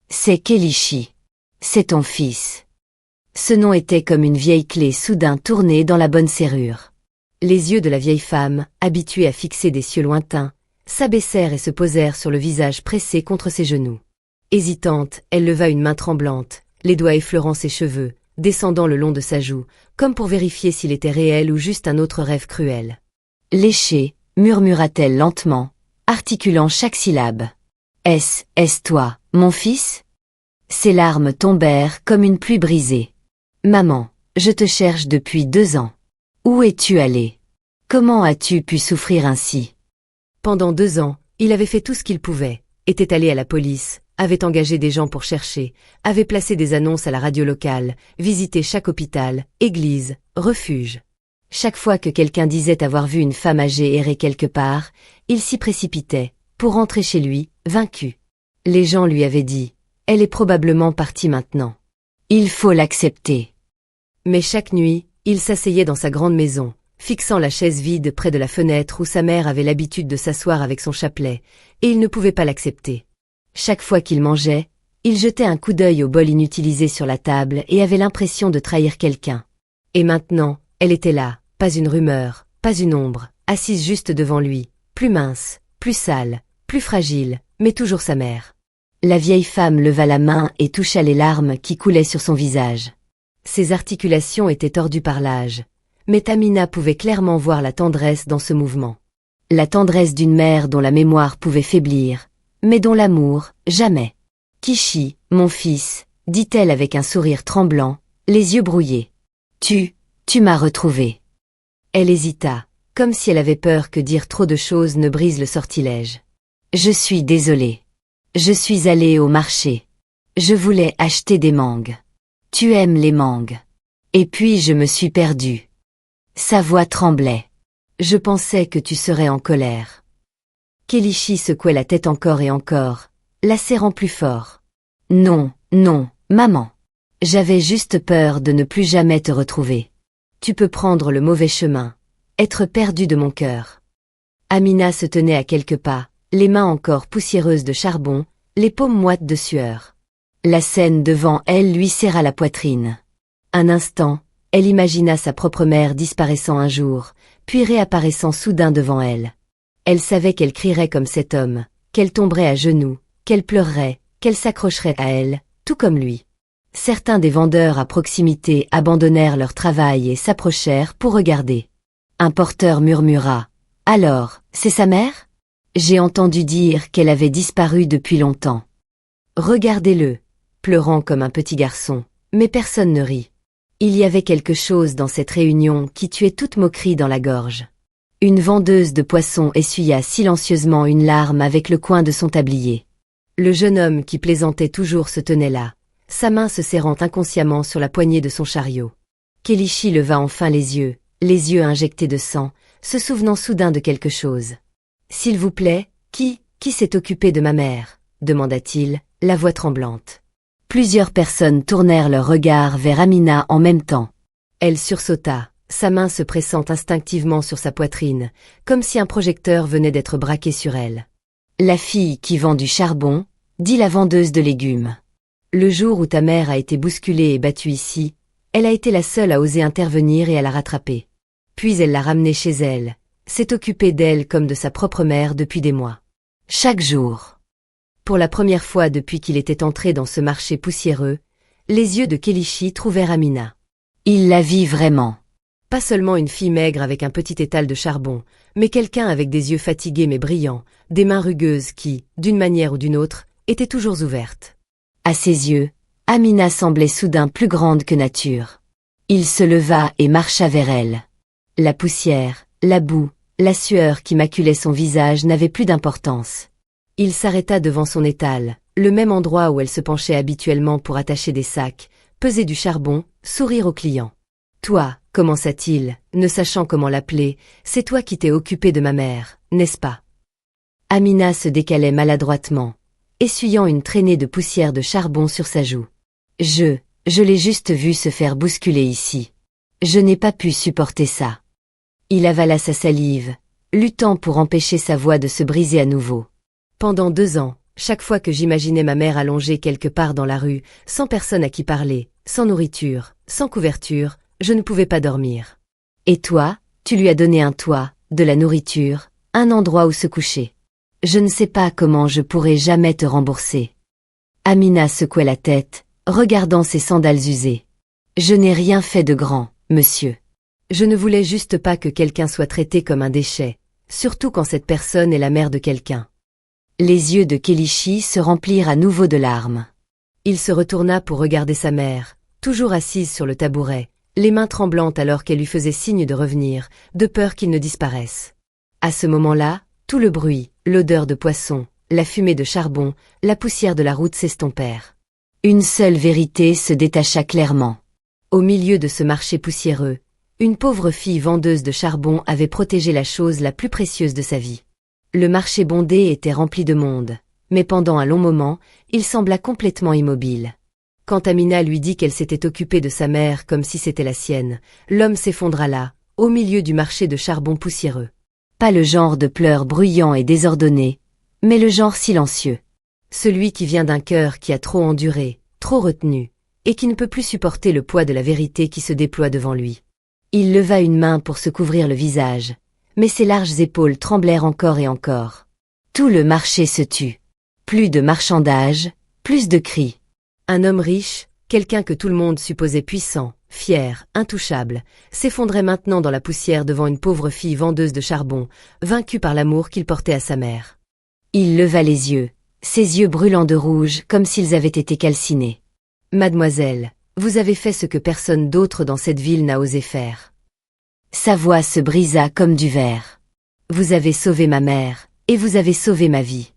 C'est Kelichi. C'est ton fils. Ce nom était comme une vieille clé soudain tournée dans la bonne serrure. Les yeux de la vieille femme, habitués à fixer des cieux lointains, s'abaissèrent et se posèrent sur le visage pressé contre ses genoux. Hésitante, elle leva une main tremblante, les doigts effleurant ses cheveux, descendant le long de sa joue, comme pour vérifier s'il était réel ou juste un autre rêve cruel. Léché, murmura-t-elle lentement, articulant chaque syllabe. Est-ce toi, mon fils? Ses larmes tombèrent comme une pluie brisée. Maman, je te cherche depuis 2 ans. Où es-tu allé? Comment as-tu pu souffrir ainsi? Pendant 2 ans, il avait fait tout ce qu'il pouvait, était allé à la police, avait engagé des gens pour chercher, avait placé des annonces à la radio locale, visité chaque hôpital, église, refuge. Chaque fois que quelqu'un disait avoir vu une femme âgée errer quelque part, il s'y précipitait, pour rentrer chez lui, vaincu. Les gens lui avaient dit, « Elle est probablement partie maintenant. Il faut l'accepter. » Mais chaque nuit, il s'asseyait dans sa grande maison, fixant la chaise vide près de la fenêtre où sa mère avait l'habitude de s'asseoir avec son chapelet, et il ne pouvait pas l'accepter. Chaque fois qu'il mangeait, il jetait un coup d'œil au bol inutilisé sur la table et avait l'impression de trahir quelqu'un. Et maintenant, elle était là, pas une rumeur, pas une ombre, assise juste devant lui, plus mince, plus sale, plus fragile, mais toujours sa mère. La vieille femme leva la main et toucha les larmes qui coulaient sur son visage. Ses articulations étaient tordues par l'âge, mais Amina pouvait clairement voir la tendresse dans ce mouvement. La tendresse d'une mère dont la mémoire pouvait faiblir, mais dont l'amour, jamais. « Kishi, mon fils, » dit-elle avec un sourire tremblant, les yeux brouillés. « Tu m'as retrouvé. » Elle hésita, comme si elle avait peur que dire trop de choses ne brise le sortilège. « Je suis désolée. Je suis allée au marché. Je voulais acheter des mangues. Tu aimes les mangues. Et puis je me suis perdue. » Sa voix tremblait. « Je pensais que tu serais en colère. » Kelichi secouait la tête encore et encore, la serrant plus fort. « Non, non, maman. J'avais juste peur de ne plus jamais te retrouver. Tu peux prendre le mauvais chemin, être perdu de mon cœur. » Amina se tenait à quelques pas, les mains encore poussiéreuses de charbon, les paumes moites de sueur. La scène devant elle lui serra la poitrine. Un instant, elle imagina sa propre mère disparaissant un jour, puis réapparaissant soudain devant elle. Elle savait qu'elle crierait comme cet homme, qu'elle tomberait à genoux, qu'elle pleurerait, qu'elle s'accrocherait à elle, tout comme lui. Certains des vendeurs à proximité abandonnèrent leur travail et s'approchèrent pour regarder. Un porteur murmura. « Alors, c'est sa mère? J'ai entendu dire qu'elle avait disparu depuis longtemps. » Regardez-le, pleurant comme un petit garçon, mais personne ne rit. Il y avait quelque chose dans cette réunion qui tuait toute moquerie dans la gorge. Une vendeuse de poissons essuya silencieusement une larme avec le coin de son tablier. Le jeune homme qui plaisantait toujours se tenait là, sa main se serrant inconsciemment sur la poignée de son chariot. Kelichi leva enfin les yeux injectés de sang, se souvenant soudain de quelque chose. « S'il vous plaît, qui s'est occupé de ma mère ?» demanda-t-il, la voix tremblante. Plusieurs personnes tournèrent leur regard vers Amina en même temps. Elle sursauta, sa main se pressant instinctivement sur sa poitrine, comme si un projecteur venait d'être braqué sur elle. « La fille qui vend du charbon, » dit la vendeuse de légumes. « Le jour où ta mère a été bousculée et battue ici, elle a été la seule à oser intervenir et à la rattraper. Puis elle l'a ramenée chez elle, s'est occupée d'elle comme de sa propre mère depuis des mois. Chaque jour. » Pour la première fois depuis qu'il était entré dans ce marché poussiéreux, les yeux de Kelichi trouvèrent Amina. Il la vit vraiment. Pas seulement une fille maigre avec un petit étal de charbon, mais quelqu'un avec des yeux fatigués mais brillants, des mains rugueuses qui, d'une manière ou d'une autre, étaient toujours ouvertes. À ses yeux, Amina semblait soudain plus grande que nature. Il se leva et marcha vers elle. La poussière, la boue, la sueur qui maculait son visage n'avaient plus d'importance. Il s'arrêta devant son étal, le même endroit où elle se penchait habituellement pour attacher des sacs, peser du charbon, sourire aux clients. « Toi, » commença-t-il, ne sachant comment l'appeler, « c'est toi qui t'es occupé de ma mère, n'est-ce pas ?» Amina se décalait maladroitement, essuyant une traînée de poussière de charbon sur sa joue. « Je l'ai juste vu se faire bousculer ici. Je n'ai pas pu supporter ça. » Il avala sa salive, luttant pour empêcher sa voix de se briser à nouveau. Pendant 2 ans, chaque fois que j'imaginais ma mère allongée quelque part dans la rue, sans personne à qui parler, sans nourriture, sans couverture, je ne pouvais pas dormir. Et toi, tu lui as donné un toit, de la nourriture, un endroit où se coucher. Je ne sais pas comment je pourrai jamais te rembourser. Amina secouait la tête, regardant ses sandales usées. Je n'ai rien fait de grand, monsieur. Je ne voulais juste pas que quelqu'un soit traité comme un déchet, surtout quand cette personne est la mère de quelqu'un. Les yeux de Kelichi se remplirent à nouveau de larmes. Il se retourna pour regarder sa mère, toujours assise sur le tabouret, les mains tremblantes alors qu'elle lui faisait signe de revenir, de peur qu'il ne disparaisse. À ce moment-là, tout le bruit, l'odeur de poisson, la fumée de charbon, la poussière de la route s'estompèrent. Une seule vérité se détacha clairement. Au milieu de ce marché poussiéreux, une pauvre fille vendeuse de charbon avait protégé la chose la plus précieuse de sa vie. Le marché bondé était rempli de monde, mais pendant un long moment, il sembla complètement immobile. Quand Amina lui dit qu'elle s'était occupée de sa mère comme si c'était la sienne, l'homme s'effondra là, au milieu du marché de charbon poussiéreux. Pas le genre de pleurs bruyants et désordonnés, mais le genre silencieux. Celui qui vient d'un cœur qui a trop enduré, trop retenu, et qui ne peut plus supporter le poids de la vérité qui se déploie devant lui. Il leva une main pour se couvrir le visage, mais ses larges épaules tremblèrent encore et encore. Tout le marché se tut. Plus de marchandage, plus de cris. Un homme riche, quelqu'un que tout le monde supposait puissant, fier, intouchable, s'effondrait maintenant dans la poussière devant une pauvre fille vendeuse de charbon, vaincue par l'amour qu'il portait à sa mère. Il leva les yeux, ses yeux brûlants de rouge comme s'ils avaient été calcinés. « Mademoiselle, vous avez fait ce que personne d'autre dans cette ville n'a osé faire. » Sa voix se brisa comme du verre. « Vous avez sauvé ma mère, et vous avez sauvé ma vie. »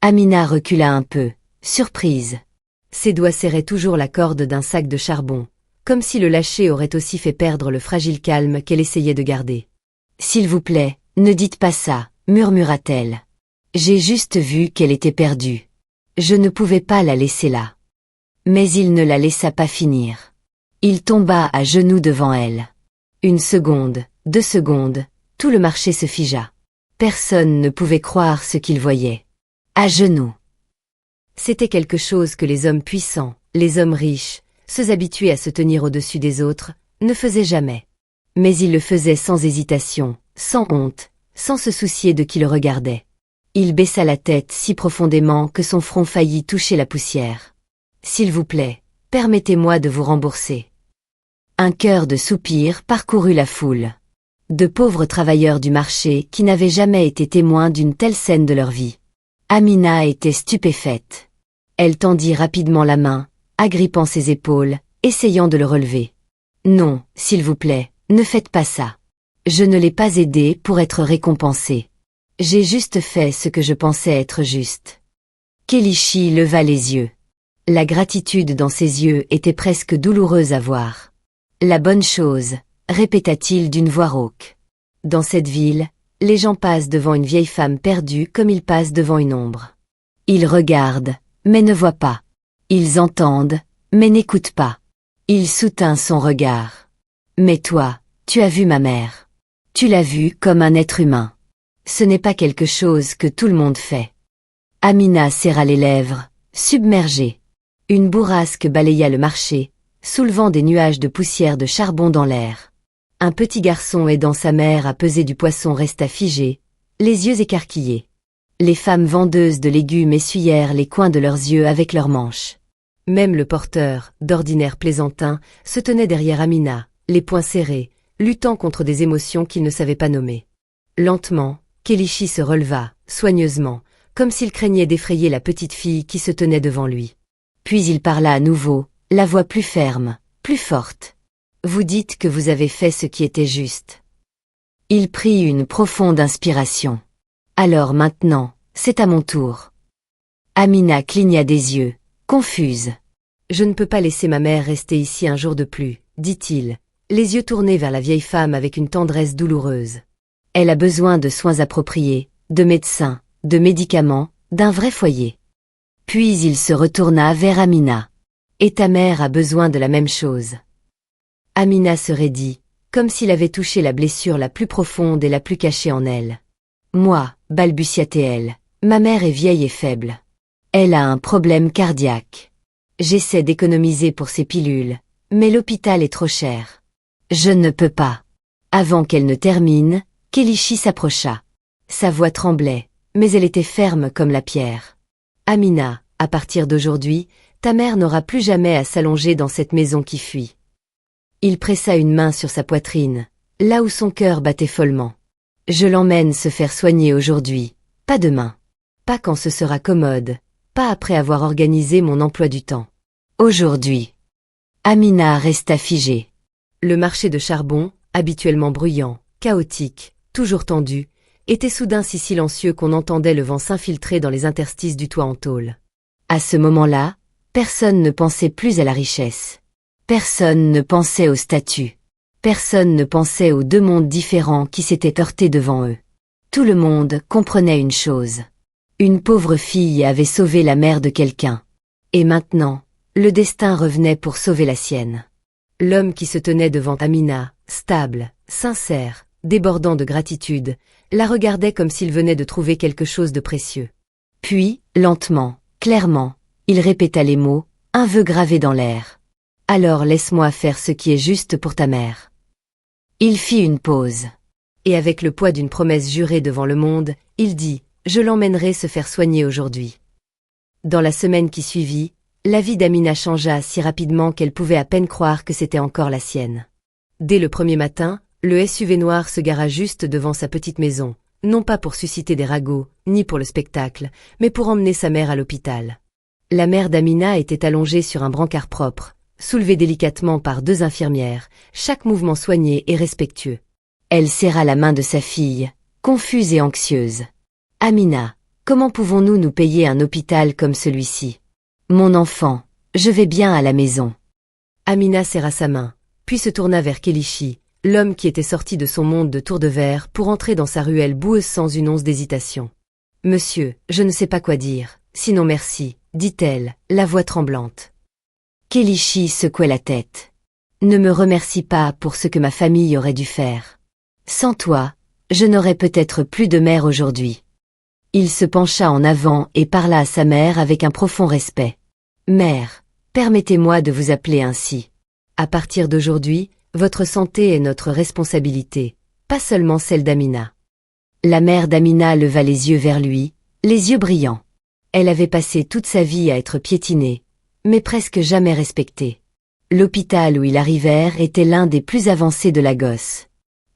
Amina recula un peu, surprise. Ses doigts serraient toujours la corde d'un sac de charbon, comme si le lâcher aurait aussi fait perdre le fragile calme qu'elle essayait de garder. « S'il vous plaît, ne dites pas ça, » murmura-t-elle. « J'ai juste vu qu'elle était perdue. Je ne pouvais pas la laisser là. » Mais il ne la laissa pas finir. Il tomba à genoux devant elle. Une seconde, 2 secondes, tout le marché se figea. Personne ne pouvait croire ce qu'il voyait. À genoux. C'était quelque chose que les hommes puissants, les hommes riches, ceux habitués à se tenir au-dessus des autres, ne faisaient jamais. Mais il le faisait sans hésitation, sans honte, sans se soucier de qui le regardait. Il baissa la tête si profondément que son front faillit toucher la poussière. « S'il vous plaît, permettez-moi de vous rembourser. » Un chœur de soupirs parcourut la foule. De pauvres travailleurs du marché qui n'avaient jamais été témoins d'une telle scène de leur vie. Amina était stupéfaite. Elle tendit rapidement la main, agrippant ses épaules, essayant de le relever. « Non, s'il vous plaît, ne faites pas ça. Je ne l'ai pas aidé pour être récompensé. J'ai juste fait ce que je pensais être juste. » Kelichi leva les yeux. La gratitude dans ses yeux était presque douloureuse à voir. « La bonne chose, » répéta-t-il d'une voix rauque. « Dans cette ville, les gens passent devant une vieille femme perdue comme ils passent devant une ombre. Ils regardent, mais ne voient pas. Ils entendent, mais n'écoutent pas. » Il soutint son regard. « Mais toi, tu as vu ma mère. Tu l'as vue comme un être humain. Ce n'est pas quelque chose que tout le monde fait. » Amina serra les lèvres, submergée. Une bourrasque balaya le marché, soulevant des nuages de poussière de charbon dans l'air. Un petit garçon aidant sa mère à peser du poisson resta figé, les yeux écarquillés. Les femmes vendeuses de légumes essuyèrent les coins de leurs yeux avec leurs manches. Même le porteur, d'ordinaire plaisantin, se tenait derrière Amina, les poings serrés, luttant contre des émotions qu'il ne savait pas nommer. Lentement, Kelichi se releva, soigneusement, comme s'il craignait d'effrayer la petite fille qui se tenait devant lui. Puis il parla à nouveau, la voix plus ferme, plus forte. « Vous dites que vous avez fait ce qui était juste. » Il prit une profonde inspiration. « Alors maintenant, c'est à mon tour. » Amina cligna des yeux, confuse. « Je ne peux pas laisser ma mère rester ici un jour de plus, » dit-il, les yeux tournés vers la vieille femme avec une tendresse douloureuse. « Elle a besoin de soins appropriés, de médecins, de médicaments, d'un vrai foyer. » Puis il se retourna vers Amina. « Et ta mère a besoin de la même chose. » Amina se raidit, comme s'il avait touché la blessure la plus profonde et la plus cachée en elle. « Moi, » balbutia-t-elle, « ma mère est vieille et faible. Elle a un problème cardiaque. J'essaie d'économiser pour ses pilules, mais l'hôpital est trop cher. Je ne peux pas. » Avant qu'elle ne termine, Kelichi s'approcha. Sa voix tremblait, mais elle était ferme comme la pierre. « Amina, À partir d'aujourd'hui, ta mère n'aura plus jamais à s'allonger dans cette maison qui fuit. Il pressa une main sur sa poitrine, là où son cœur battait follement. Je l'emmène se faire soigner aujourd'hui, pas demain. Pas quand ce sera commode, pas après avoir organisé mon emploi du temps. Aujourd'hui. Amina resta figée. Le marché de charbon, habituellement bruyant, chaotique, toujours tendu, était soudain si silencieux qu'on entendait le vent s'infiltrer dans les interstices du toit en tôle. À ce moment-là, personne ne pensait plus à la richesse. Personne ne pensait au statut. Personne ne pensait aux deux mondes différents qui s'étaient heurtés devant eux. Tout le monde comprenait une chose. Une pauvre fille avait sauvé la mère de quelqu'un. Et maintenant, le destin revenait pour sauver la sienne. L'homme qui se tenait devant Amina, stable, sincère, débordant de gratitude, la regardait comme s'il venait de trouver quelque chose de précieux. Puis, lentement, clairement, il répéta les mots, un vœu gravé dans l'air. « Alors laisse-moi faire ce qui est juste pour ta mère. » Il fit une pause. Et avec le poids d'une promesse jurée devant le monde, il dit « Je l'emmènerai se faire soigner aujourd'hui. » Dans la semaine qui suivit, la vie d'Amina changea si rapidement qu'elle pouvait à peine croire que c'était encore la sienne. Dès le premier matin, le SUV noir se gara juste devant sa petite maison, non pas pour susciter des ragots, ni pour le spectacle, mais pour emmener sa mère à l'hôpital. La mère d'Amina était allongée sur un brancard propre, soulevée délicatement par deux infirmières, chaque mouvement soigné et respectueux. Elle serra la main de sa fille, confuse et anxieuse. « Amina, comment pouvons-nous nous payer un hôpital comme celui-ci ? Mon enfant, je vais bien à la maison. » Amina serra sa main, puis se tourna vers Kelichi, l'homme qui était sorti de son monde de tour de verre pour entrer dans sa ruelle boueuse sans une once d'hésitation. « Monsieur, je ne sais pas quoi dire, sinon merci, » dit-elle, la voix tremblante. Kelichi secouait la tête. « Ne me remercie pas pour ce que ma famille aurait dû faire. Sans toi, je n'aurais peut-être plus de mère aujourd'hui. » Il se pencha en avant et parla à sa mère avec un profond respect. « Mère, permettez-moi de vous appeler ainsi. À partir d'aujourd'hui, votre santé est notre responsabilité, pas seulement celle d'Amina. » La mère d'Amina leva les yeux vers lui, les yeux brillants. Elle avait passé toute sa vie à être piétinée, mais presque jamais respectée. L'hôpital où ils arrivèrent était l'un des plus avancés de Lagos.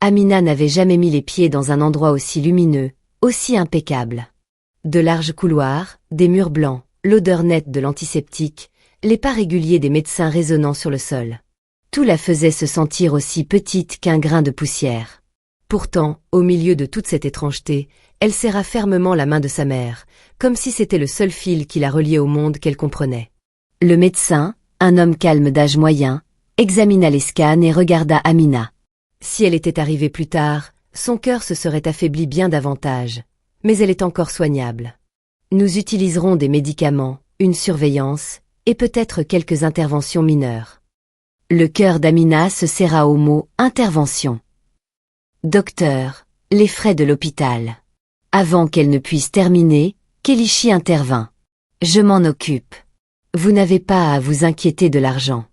Amina n'avait jamais mis les pieds dans un endroit aussi lumineux, aussi impeccable. De larges couloirs, des murs blancs, l'odeur nette de l'antiseptique, les pas réguliers des médecins résonnant sur le sol. Tout la faisait se sentir aussi petite qu'un grain de poussière. Pourtant, au milieu de toute cette étrangeté, elle serra fermement la main de sa mère, comme si c'était le seul fil qui la reliait au monde qu'elle comprenait. Le médecin, un homme calme d'âge moyen, examina les scans et regarda Amina. Si elle était arrivée plus tard, son cœur se serait affaibli bien davantage, mais elle est encore soignable. Nous utiliserons des médicaments, une surveillance, et peut-être quelques interventions mineures. Le cœur d'Amina se serra au mot « intervention ». Docteur, les frais de l'hôpital. Avant qu'elle ne puisse terminer, Kelichi intervint. Je m'en occupe. Vous n'avez pas à vous inquiéter de l'argent.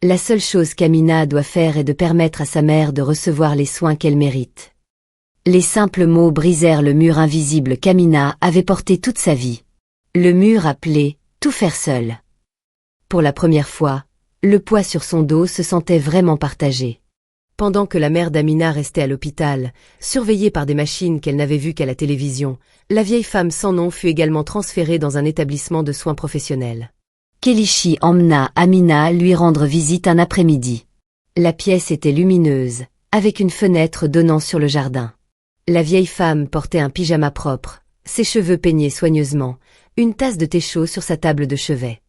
La seule chose qu'Amina doit faire est de permettre à sa mère de recevoir les soins qu'elle mérite. Les simples mots brisèrent le mur invisible qu'Amina avait porté toute sa vie. Le mur appelé « tout faire seul ». Pour la première fois, le poids sur son dos se sentait vraiment partagé. Pendant que la mère d'Amina restait à l'hôpital, surveillée par des machines qu'elle n'avait vues qu'à la télévision, la vieille femme sans nom fut également transférée dans un établissement de soins professionnels. Kelichi emmena Amina lui rendre visite un après-midi. La pièce était lumineuse, avec une fenêtre donnant sur le jardin. La vieille femme portait un pyjama propre, ses cheveux peignés soigneusement, une tasse de thé chaud sur sa table de chevet.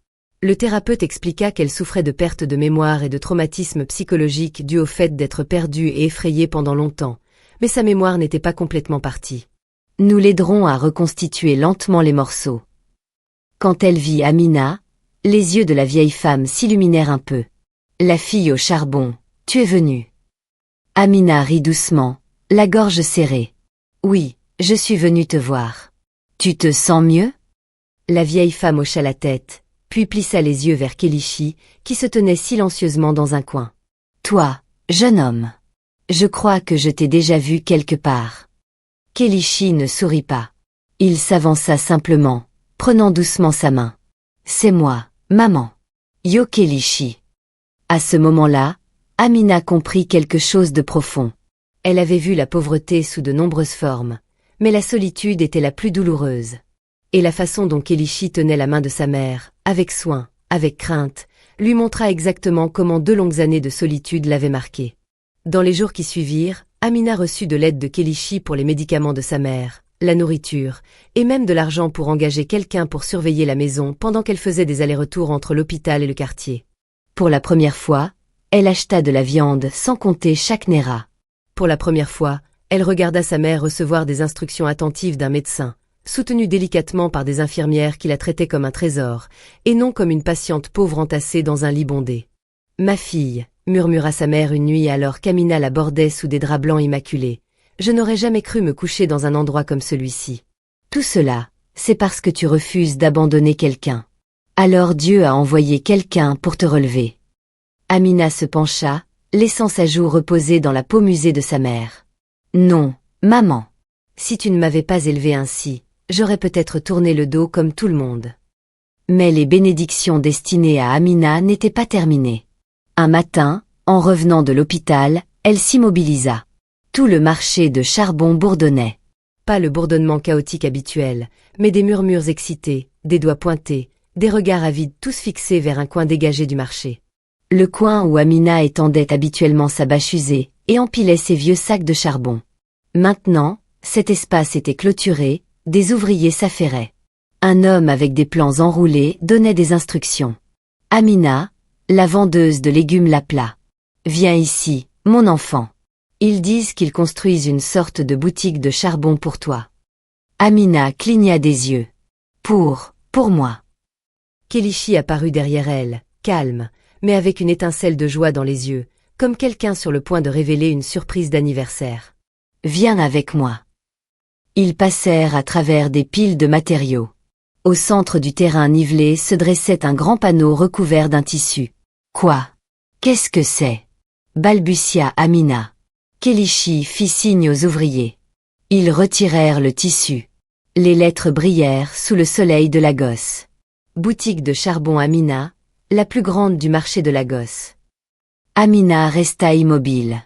Le thérapeute expliqua qu'elle souffrait de perte de mémoire et de traumatisme psychologique dû au fait d'être perdue et effrayée pendant longtemps, mais sa mémoire n'était pas complètement partie. Nous l'aiderons à reconstituer lentement les morceaux. Quand elle vit Amina, les yeux de la vieille femme s'illuminèrent un peu. La fille au charbon, tu es venue. Amina rit doucement, la gorge serrée. Oui, je suis venue te voir. Tu te sens mieux? La vieille femme hocha la tête, puis plissa les yeux vers Kelichi, qui se tenait silencieusement dans un coin. Toi, jeune homme. Je crois que je t'ai déjà vu quelque part. Kelichi ne sourit pas. Il s'avança simplement, prenant doucement sa main. C'est moi, maman. Yo Kélichi. À ce moment-là, Amina comprit quelque chose de profond. Elle avait vu la pauvreté sous de nombreuses formes, mais la solitude était la plus douloureuse. Et la façon dont Kélichi tenait la main de sa mère, avec soin, avec crainte, lui montra exactement comment 2 longues années de solitude l'avaient marquée. Dans les jours qui suivirent, Amina reçut de l'aide de Kélichi pour les médicaments de sa mère, la nourriture, et même de l'argent pour engager quelqu'un pour surveiller la maison pendant qu'elle faisait des allers-retours entre l'hôpital et le quartier. Pour la première fois, elle acheta de la viande sans compter chaque naira. Pour la première fois, elle regarda sa mère recevoir des instructions attentives d'un médecin, soutenue délicatement par des infirmières qui la traitaient comme un trésor, et non comme une patiente pauvre entassée dans un lit bondé. « Ma fille », murmura sa mère une nuit alors qu'Amina la bordait sous des draps blancs immaculés, « je n'aurais jamais cru me coucher dans un endroit comme celui-ci. Tout cela, c'est parce que tu refuses d'abandonner quelqu'un. Alors Dieu a envoyé quelqu'un pour te relever. » Amina se pencha, laissant sa joue reposer dans la peau musée de sa mère. « Non, maman. Si tu ne m'avais pas élevée ainsi, j'aurais peut-être tourné le dos comme tout le monde. » Mais les bénédictions destinées à Amina n'étaient pas terminées. Un matin, en revenant de l'hôpital, elle s'immobilisa. Tout le marché de charbon bourdonnait. Pas le bourdonnement chaotique habituel, mais des murmures excités, des doigts pointés, des regards avides tous fixés vers un coin dégagé du marché. Le coin où Amina étendait habituellement sa bâche usée et empilait ses vieux sacs de charbon. Maintenant, cet espace était clôturé, des ouvriers s'affairaient. Un homme avec des plans enroulés donnait des instructions. Amina, la vendeuse de légumes l'appela. « Viens ici, mon enfant. Ils disent qu'ils construisent une sorte de boutique de charbon pour toi. » Amina cligna des yeux. « Pour moi. » Kélichi apparut derrière elle, calme, mais avec une étincelle de joie dans les yeux, comme quelqu'un sur le point de révéler une surprise d'anniversaire. « Viens avec moi. » Ils passèrent à travers des piles de matériaux. Au centre du terrain nivelé se dressait un grand panneau recouvert d'un tissu. « Quoi? Qu'est-ce que c'est? » balbutia Amina. Kélichi fit signe aux ouvriers. Ils retirèrent le tissu. Les lettres brillèrent sous le soleil de Lagos. Boutique de charbon Amina, la plus grande du marché de Lagos. Amina resta immobile.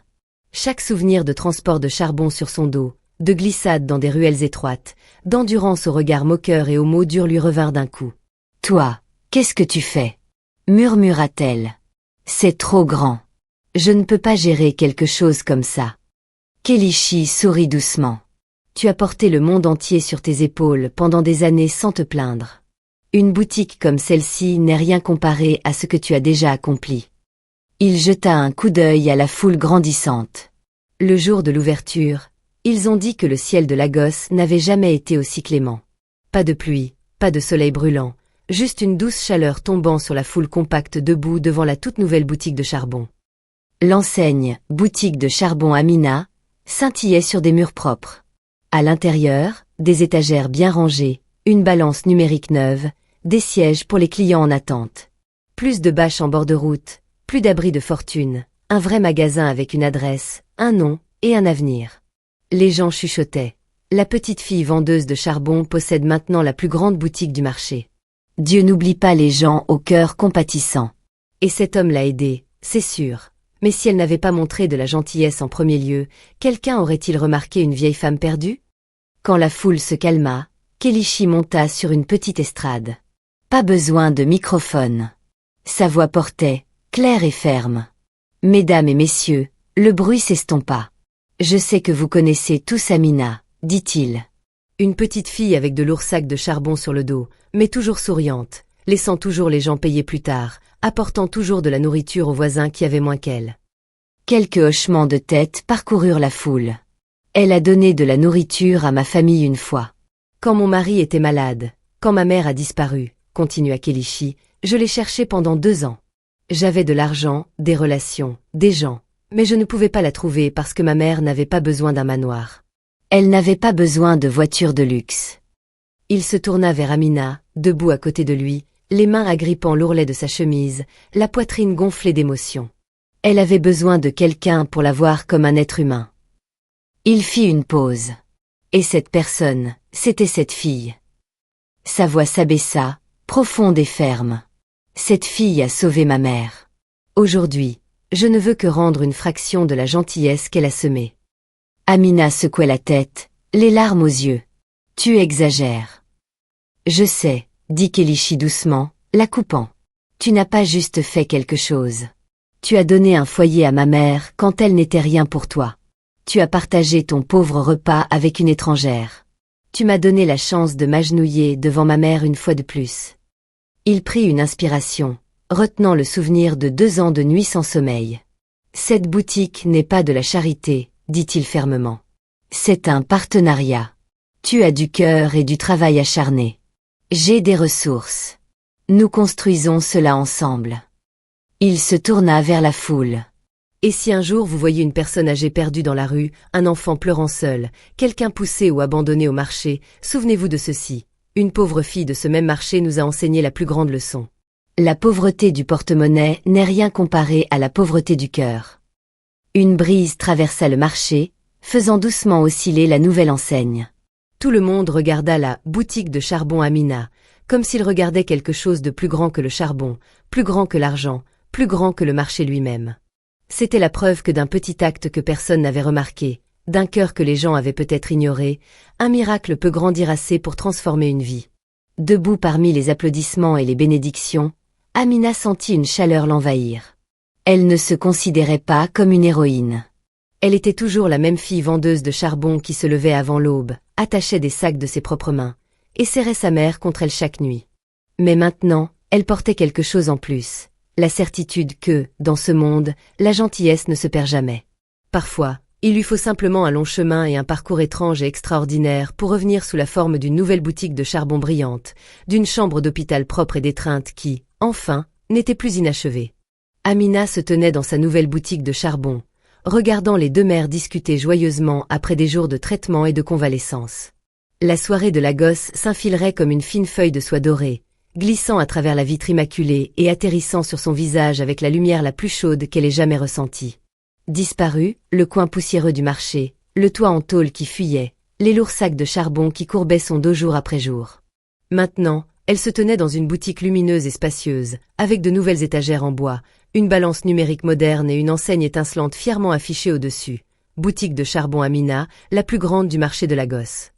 Chaque souvenir de transport de charbon sur son dos, de glissade dans des ruelles étroites, d'endurance au regard moqueur et aux mots durs lui revinrent d'un coup. « Toi, qu'est-ce que tu fais ?» murmura-t-elle. « C'est trop grand. Je ne peux pas gérer quelque chose comme ça. » Kélichi sourit doucement. « Tu as porté le monde entier sur tes épaules pendant des années sans te plaindre. Une boutique comme celle-ci n'est rien comparé à ce que tu as déjà accompli. » Il jeta un coup d'œil à la foule grandissante. Le jour de l'ouverture, ils ont dit que le ciel de Lagos n'avait jamais été aussi clément. Pas de pluie, pas de soleil brûlant, juste une douce chaleur tombant sur la foule compacte debout devant la toute nouvelle boutique de charbon. L'enseigne « Boutique de charbon Amina » scintillait sur des murs propres. À l'intérieur, des étagères bien rangées, une balance numérique neuve, des sièges pour les clients en attente. Plus de bâches en bord de route, plus d'abris de fortune, un vrai magasin avec une adresse, un nom et un avenir. Les gens chuchotaient. La petite fille vendeuse de charbon possède maintenant la plus grande boutique du marché. Dieu n'oublie pas les gens au cœur compatissant. Et cet homme l'a aidée, c'est sûr. Mais si elle n'avait pas montré de la gentillesse en premier lieu, quelqu'un aurait-il remarqué une vieille femme perdue? Quand la foule se calma, Kélichi monta sur une petite estrade. Pas besoin de microphone. Sa voix portait, claire et ferme. « Mesdames et messieurs, le bruit s'estompa. Je sais que vous connaissez tous Amina, dit-il. » Une petite fille avec de lourds sacs de charbon sur le dos, mais toujours souriante, laissant toujours les gens payer plus tard, apportant toujours de la nourriture aux voisins qui avaient moins qu'elle. Quelques hochements de tête parcoururent la foule. « Elle a donné de la nourriture à ma famille une fois. Quand mon mari était malade, quand ma mère a disparu, continua Kélichi, je l'ai cherchée pendant 2 ans. J'avais de l'argent, des relations, des gens, mais je ne pouvais pas la trouver parce que ma mère n'avait pas besoin d'un manoir. Elle n'avait pas besoin de voiture de luxe. » Il se tourna vers Amina, debout à côté de lui, les mains agrippant l'ourlet de sa chemise, la poitrine gonflée d'émotion. Elle avait besoin de quelqu'un pour la voir comme un être humain. Il fit une pause. Et cette personne, c'était cette fille. Sa voix s'abaissa, profonde et ferme. Cette fille a sauvé ma mère. Aujourd'hui, je ne veux que rendre une fraction de la gentillesse qu'elle a semée. Amina secouait la tête, les larmes aux yeux. Tu exagères. Je sais, dit Kélichi doucement, la coupant. Tu n'as pas juste fait quelque chose. Tu as donné un foyer à ma mère quand elle n'était rien pour toi. Tu as partagé ton pauvre repas avec une étrangère. Tu m'as donné la chance de m'agenouiller devant ma mère une fois de plus. Il prit une inspiration, retenant le souvenir de 2 ans de nuit sans sommeil. Cette boutique n'est pas de la charité, dit-il fermement. C'est un partenariat. Tu as du cœur et du travail acharné. J'ai des ressources. Nous construisons cela ensemble. Il se tourna vers la foule. Et si un jour vous voyez une personne âgée perdue dans la rue, un enfant pleurant seul, quelqu'un poussé ou abandonné au marché, souvenez-vous de ceci. Une pauvre fille de ce même marché nous a enseigné la plus grande leçon. La pauvreté du porte-monnaie n'est rien comparée à la pauvreté du cœur. Une brise traversa le marché, faisant doucement osciller la nouvelle enseigne. Tout le monde regarda la boutique de charbon Amina, comme s'il regardait quelque chose de plus grand que le charbon, plus grand que l'argent, plus grand que le marché lui-même. C'était la preuve que d'un petit acte que personne n'avait remarqué, d'un cœur que les gens avaient peut-être ignoré, un miracle peut grandir assez pour transformer une vie. Debout parmi les applaudissements et les bénédictions, Amina sentit une chaleur l'envahir. Elle ne se considérait pas comme une héroïne. Elle était toujours la même fille vendeuse de charbon qui se levait avant l'aube, attachait des sacs de ses propres mains, et serrait sa mère contre elle chaque nuit. Mais maintenant, elle portait quelque chose en plus, la certitude que, dans ce monde, la gentillesse ne se perd jamais. Parfois, il lui faut simplement un long chemin et un parcours étrange et extraordinaire pour revenir sous la forme d'une nouvelle boutique de charbon brillante, d'une chambre d'hôpital propre et d'étreinte qui, enfin, n'était plus inachevée. Amina se tenait dans sa nouvelle boutique de charbon, regardant les 2 mères discuter joyeusement après des jours de traitement et de convalescence. La soirée de la gosse s'infilerait comme une fine feuille de soie dorée, glissant à travers la vitre immaculée et atterrissant sur son visage avec la lumière la plus chaude qu'elle ait jamais ressentie. Disparu, le coin poussiéreux du marché, le toit en tôle qui fuyait, les lourds sacs de charbon qui courbaient son dos jour après jour. Maintenant, elle se tenait dans une boutique lumineuse et spacieuse, avec de nouvelles étagères en bois, une balance numérique moderne et une enseigne étincelante fièrement affichée au-dessus. Boutique de charbon Amina, la plus grande du marché de Lagos.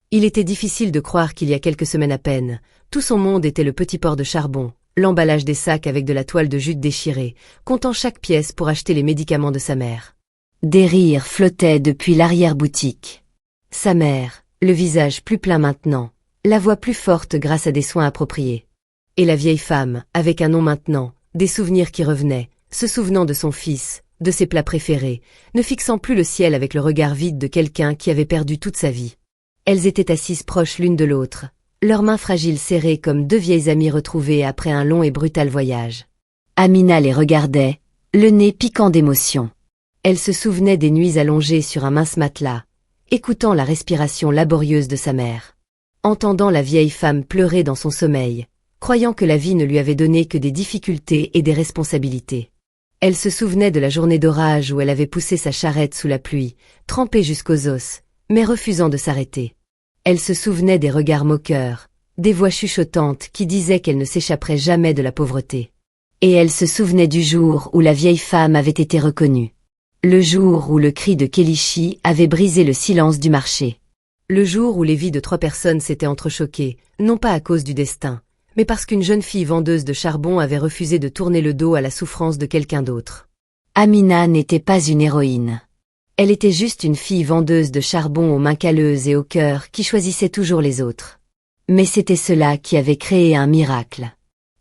Il était difficile de croire qu'il y a quelques semaines à peine, tout son monde était le petit port de charbon, l'emballage des sacs avec de la toile de jute déchirée, comptant chaque pièce pour acheter les médicaments de sa mère. Des rires flottaient depuis l'arrière-boutique. Sa mère, le visage plus plein maintenant, la voix plus forte grâce à des soins appropriés. Et la vieille femme, avec un nom maintenant, des souvenirs qui revenaient, se souvenant de son fils, de ses plats préférés, ne fixant plus le ciel avec le regard vide de quelqu'un qui avait perdu toute sa vie. Elles étaient assises proches l'une de l'autre, leurs mains fragiles serrées comme 2 vieilles amies retrouvées après un long et brutal voyage. Amina les regardait, le nez piquant d'émotion. Elle se souvenait des nuits allongées sur un mince matelas, écoutant la respiration laborieuse de sa mère, entendant la vieille femme pleurer dans son sommeil, croyant que la vie ne lui avait donné que des difficultés et des responsabilités. Elle se souvenait de la journée d'orage où elle avait poussé sa charrette sous la pluie, trempée jusqu'aux os, mais refusant de s'arrêter. Elle se souvenait des regards moqueurs, des voix chuchotantes qui disaient qu'elle ne s'échapperait jamais de la pauvreté. Et elle se souvenait du jour où la vieille femme avait été reconnue. Le jour où le cri de Kélichi avait brisé le silence du marché. Le jour où les vies de 3 personnes s'étaient entrechoquées, non pas à cause du destin, mais parce qu'une jeune fille vendeuse de charbon avait refusé de tourner le dos à la souffrance de quelqu'un d'autre. Amina n'était pas une héroïne. Elle était juste une fille vendeuse de charbon aux mains calleuses et au cœur qui choisissait toujours les autres. Mais c'était cela qui avait créé un miracle.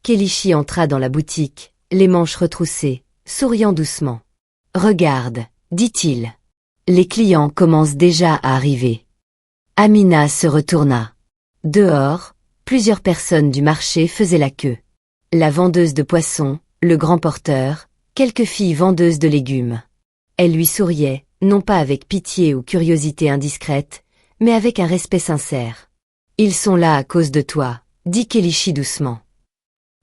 Kélichi entra dans la boutique, les manches retroussées, souriant doucement. « Regarde, dit-il. Les clients commencent déjà à arriver. » Amina se retourna. Dehors, plusieurs personnes du marché faisaient la queue. La vendeuse de poissons, le grand porteur, quelques filles vendeuses de légumes. Elle lui souriait, non pas avec pitié ou curiosité indiscrète, mais avec un respect sincère. « Ils sont là à cause de toi, » dit Kélichi doucement.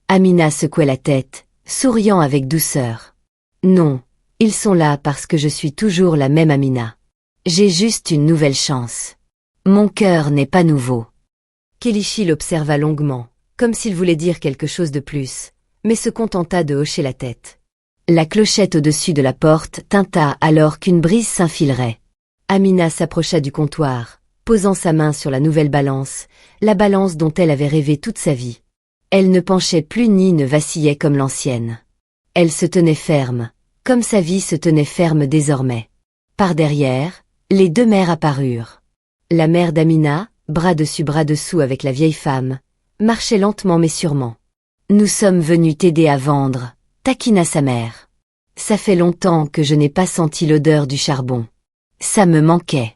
Amina secouait la tête, souriant avec douceur. « Non, ils sont là parce que je suis toujours la même Amina. J'ai juste une nouvelle chance. Mon cœur n'est pas nouveau. » Kélichi l'observa longuement, comme s'il voulait dire quelque chose de plus, mais se contenta de hocher la tête. La clochette au-dessus de la porte tinta alors qu'une brise s'infilerait. Amina s'approcha du comptoir, posant sa main sur la nouvelle balance, la balance dont elle avait rêvé toute sa vie. Elle ne penchait plus ni ne vacillait comme l'ancienne. Elle se tenait ferme, comme sa vie se tenait ferme désormais. Par derrière, les deux mères apparurent. La mère d'Amina, bras dessus bras dessous avec la vieille femme, marchait lentement mais sûrement. « Nous sommes venus t'aider à vendre », taquina sa mère. « Ça fait longtemps que je n'ai pas senti l'odeur du charbon. Ça me manquait. »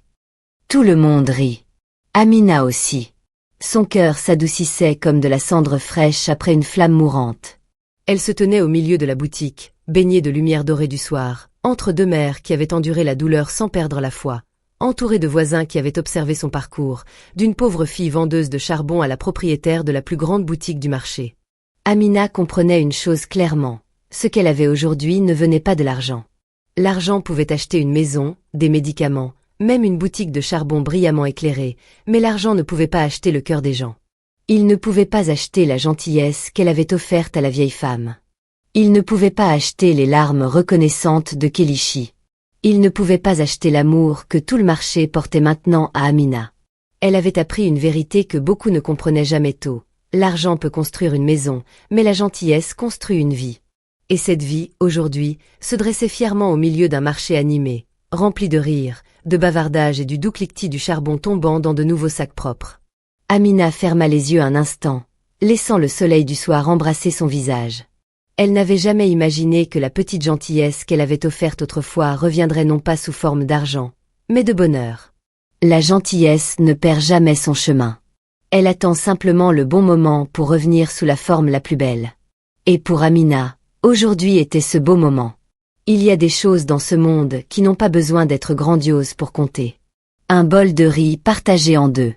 Tout le monde rit. Amina aussi. Son cœur s'adoucissait comme de la cendre fraîche après une flamme mourante. Elle se tenait au milieu de la boutique, baignée de lumière dorée du soir, entre deux mères qui avaient enduré la douleur sans perdre la foi, entourée de voisins qui avaient observé son parcours, d'une pauvre fille vendeuse de charbon à la propriétaire de la plus grande boutique du marché. Amina comprenait une chose clairement, ce qu'elle avait aujourd'hui ne venait pas de l'argent. L'argent pouvait acheter une maison, des médicaments, même une boutique de charbon brillamment éclairée, mais l'argent ne pouvait pas acheter le cœur des gens. Il ne pouvait pas acheter la gentillesse qu'elle avait offerte à la vieille femme. Il ne pouvait pas acheter les larmes reconnaissantes de Kélichi. Il ne pouvait pas acheter l'amour que tout le marché portait maintenant à Amina. Elle avait appris une vérité que beaucoup ne comprenaient jamais tôt. L'argent peut construire une maison, mais la gentillesse construit une vie. Et cette vie, aujourd'hui, se dressait fièrement au milieu d'un marché animé, rempli de rires, de bavardages et du doux cliquetis du charbon tombant dans de nouveaux sacs propres. Amina ferma les yeux un instant, laissant le soleil du soir embrasser son visage. Elle n'avait jamais imaginé que la petite gentillesse qu'elle avait offerte autrefois reviendrait non pas sous forme d'argent, mais de bonheur. La gentillesse ne perd jamais son chemin. Elle attend simplement le bon moment pour revenir sous la forme la plus belle. Et pour Amina, aujourd'hui était ce beau moment. Il y a des choses dans ce monde qui n'ont pas besoin d'être grandioses pour compter. Un bol de riz partagé en deux.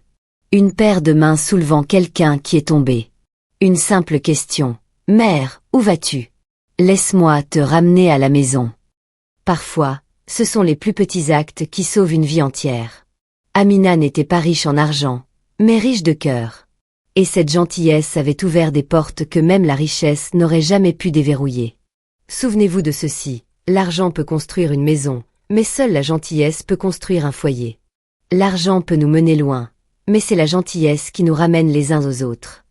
Une paire de mains soulevant quelqu'un qui est tombé. Une simple question. « Mère, où vas-tu ? Laisse-moi te ramener à la maison. » Parfois, ce sont les plus petits actes qui sauvent une vie entière. Amina n'était pas riche en argent, mais riche de cœur. Et cette gentillesse avait ouvert des portes que même la richesse n'aurait jamais pu déverrouiller. Souvenez-vous de ceci, l'argent peut construire une maison, mais seule la gentillesse peut construire un foyer. L'argent peut nous mener loin, mais c'est la gentillesse qui nous ramène les uns aux autres.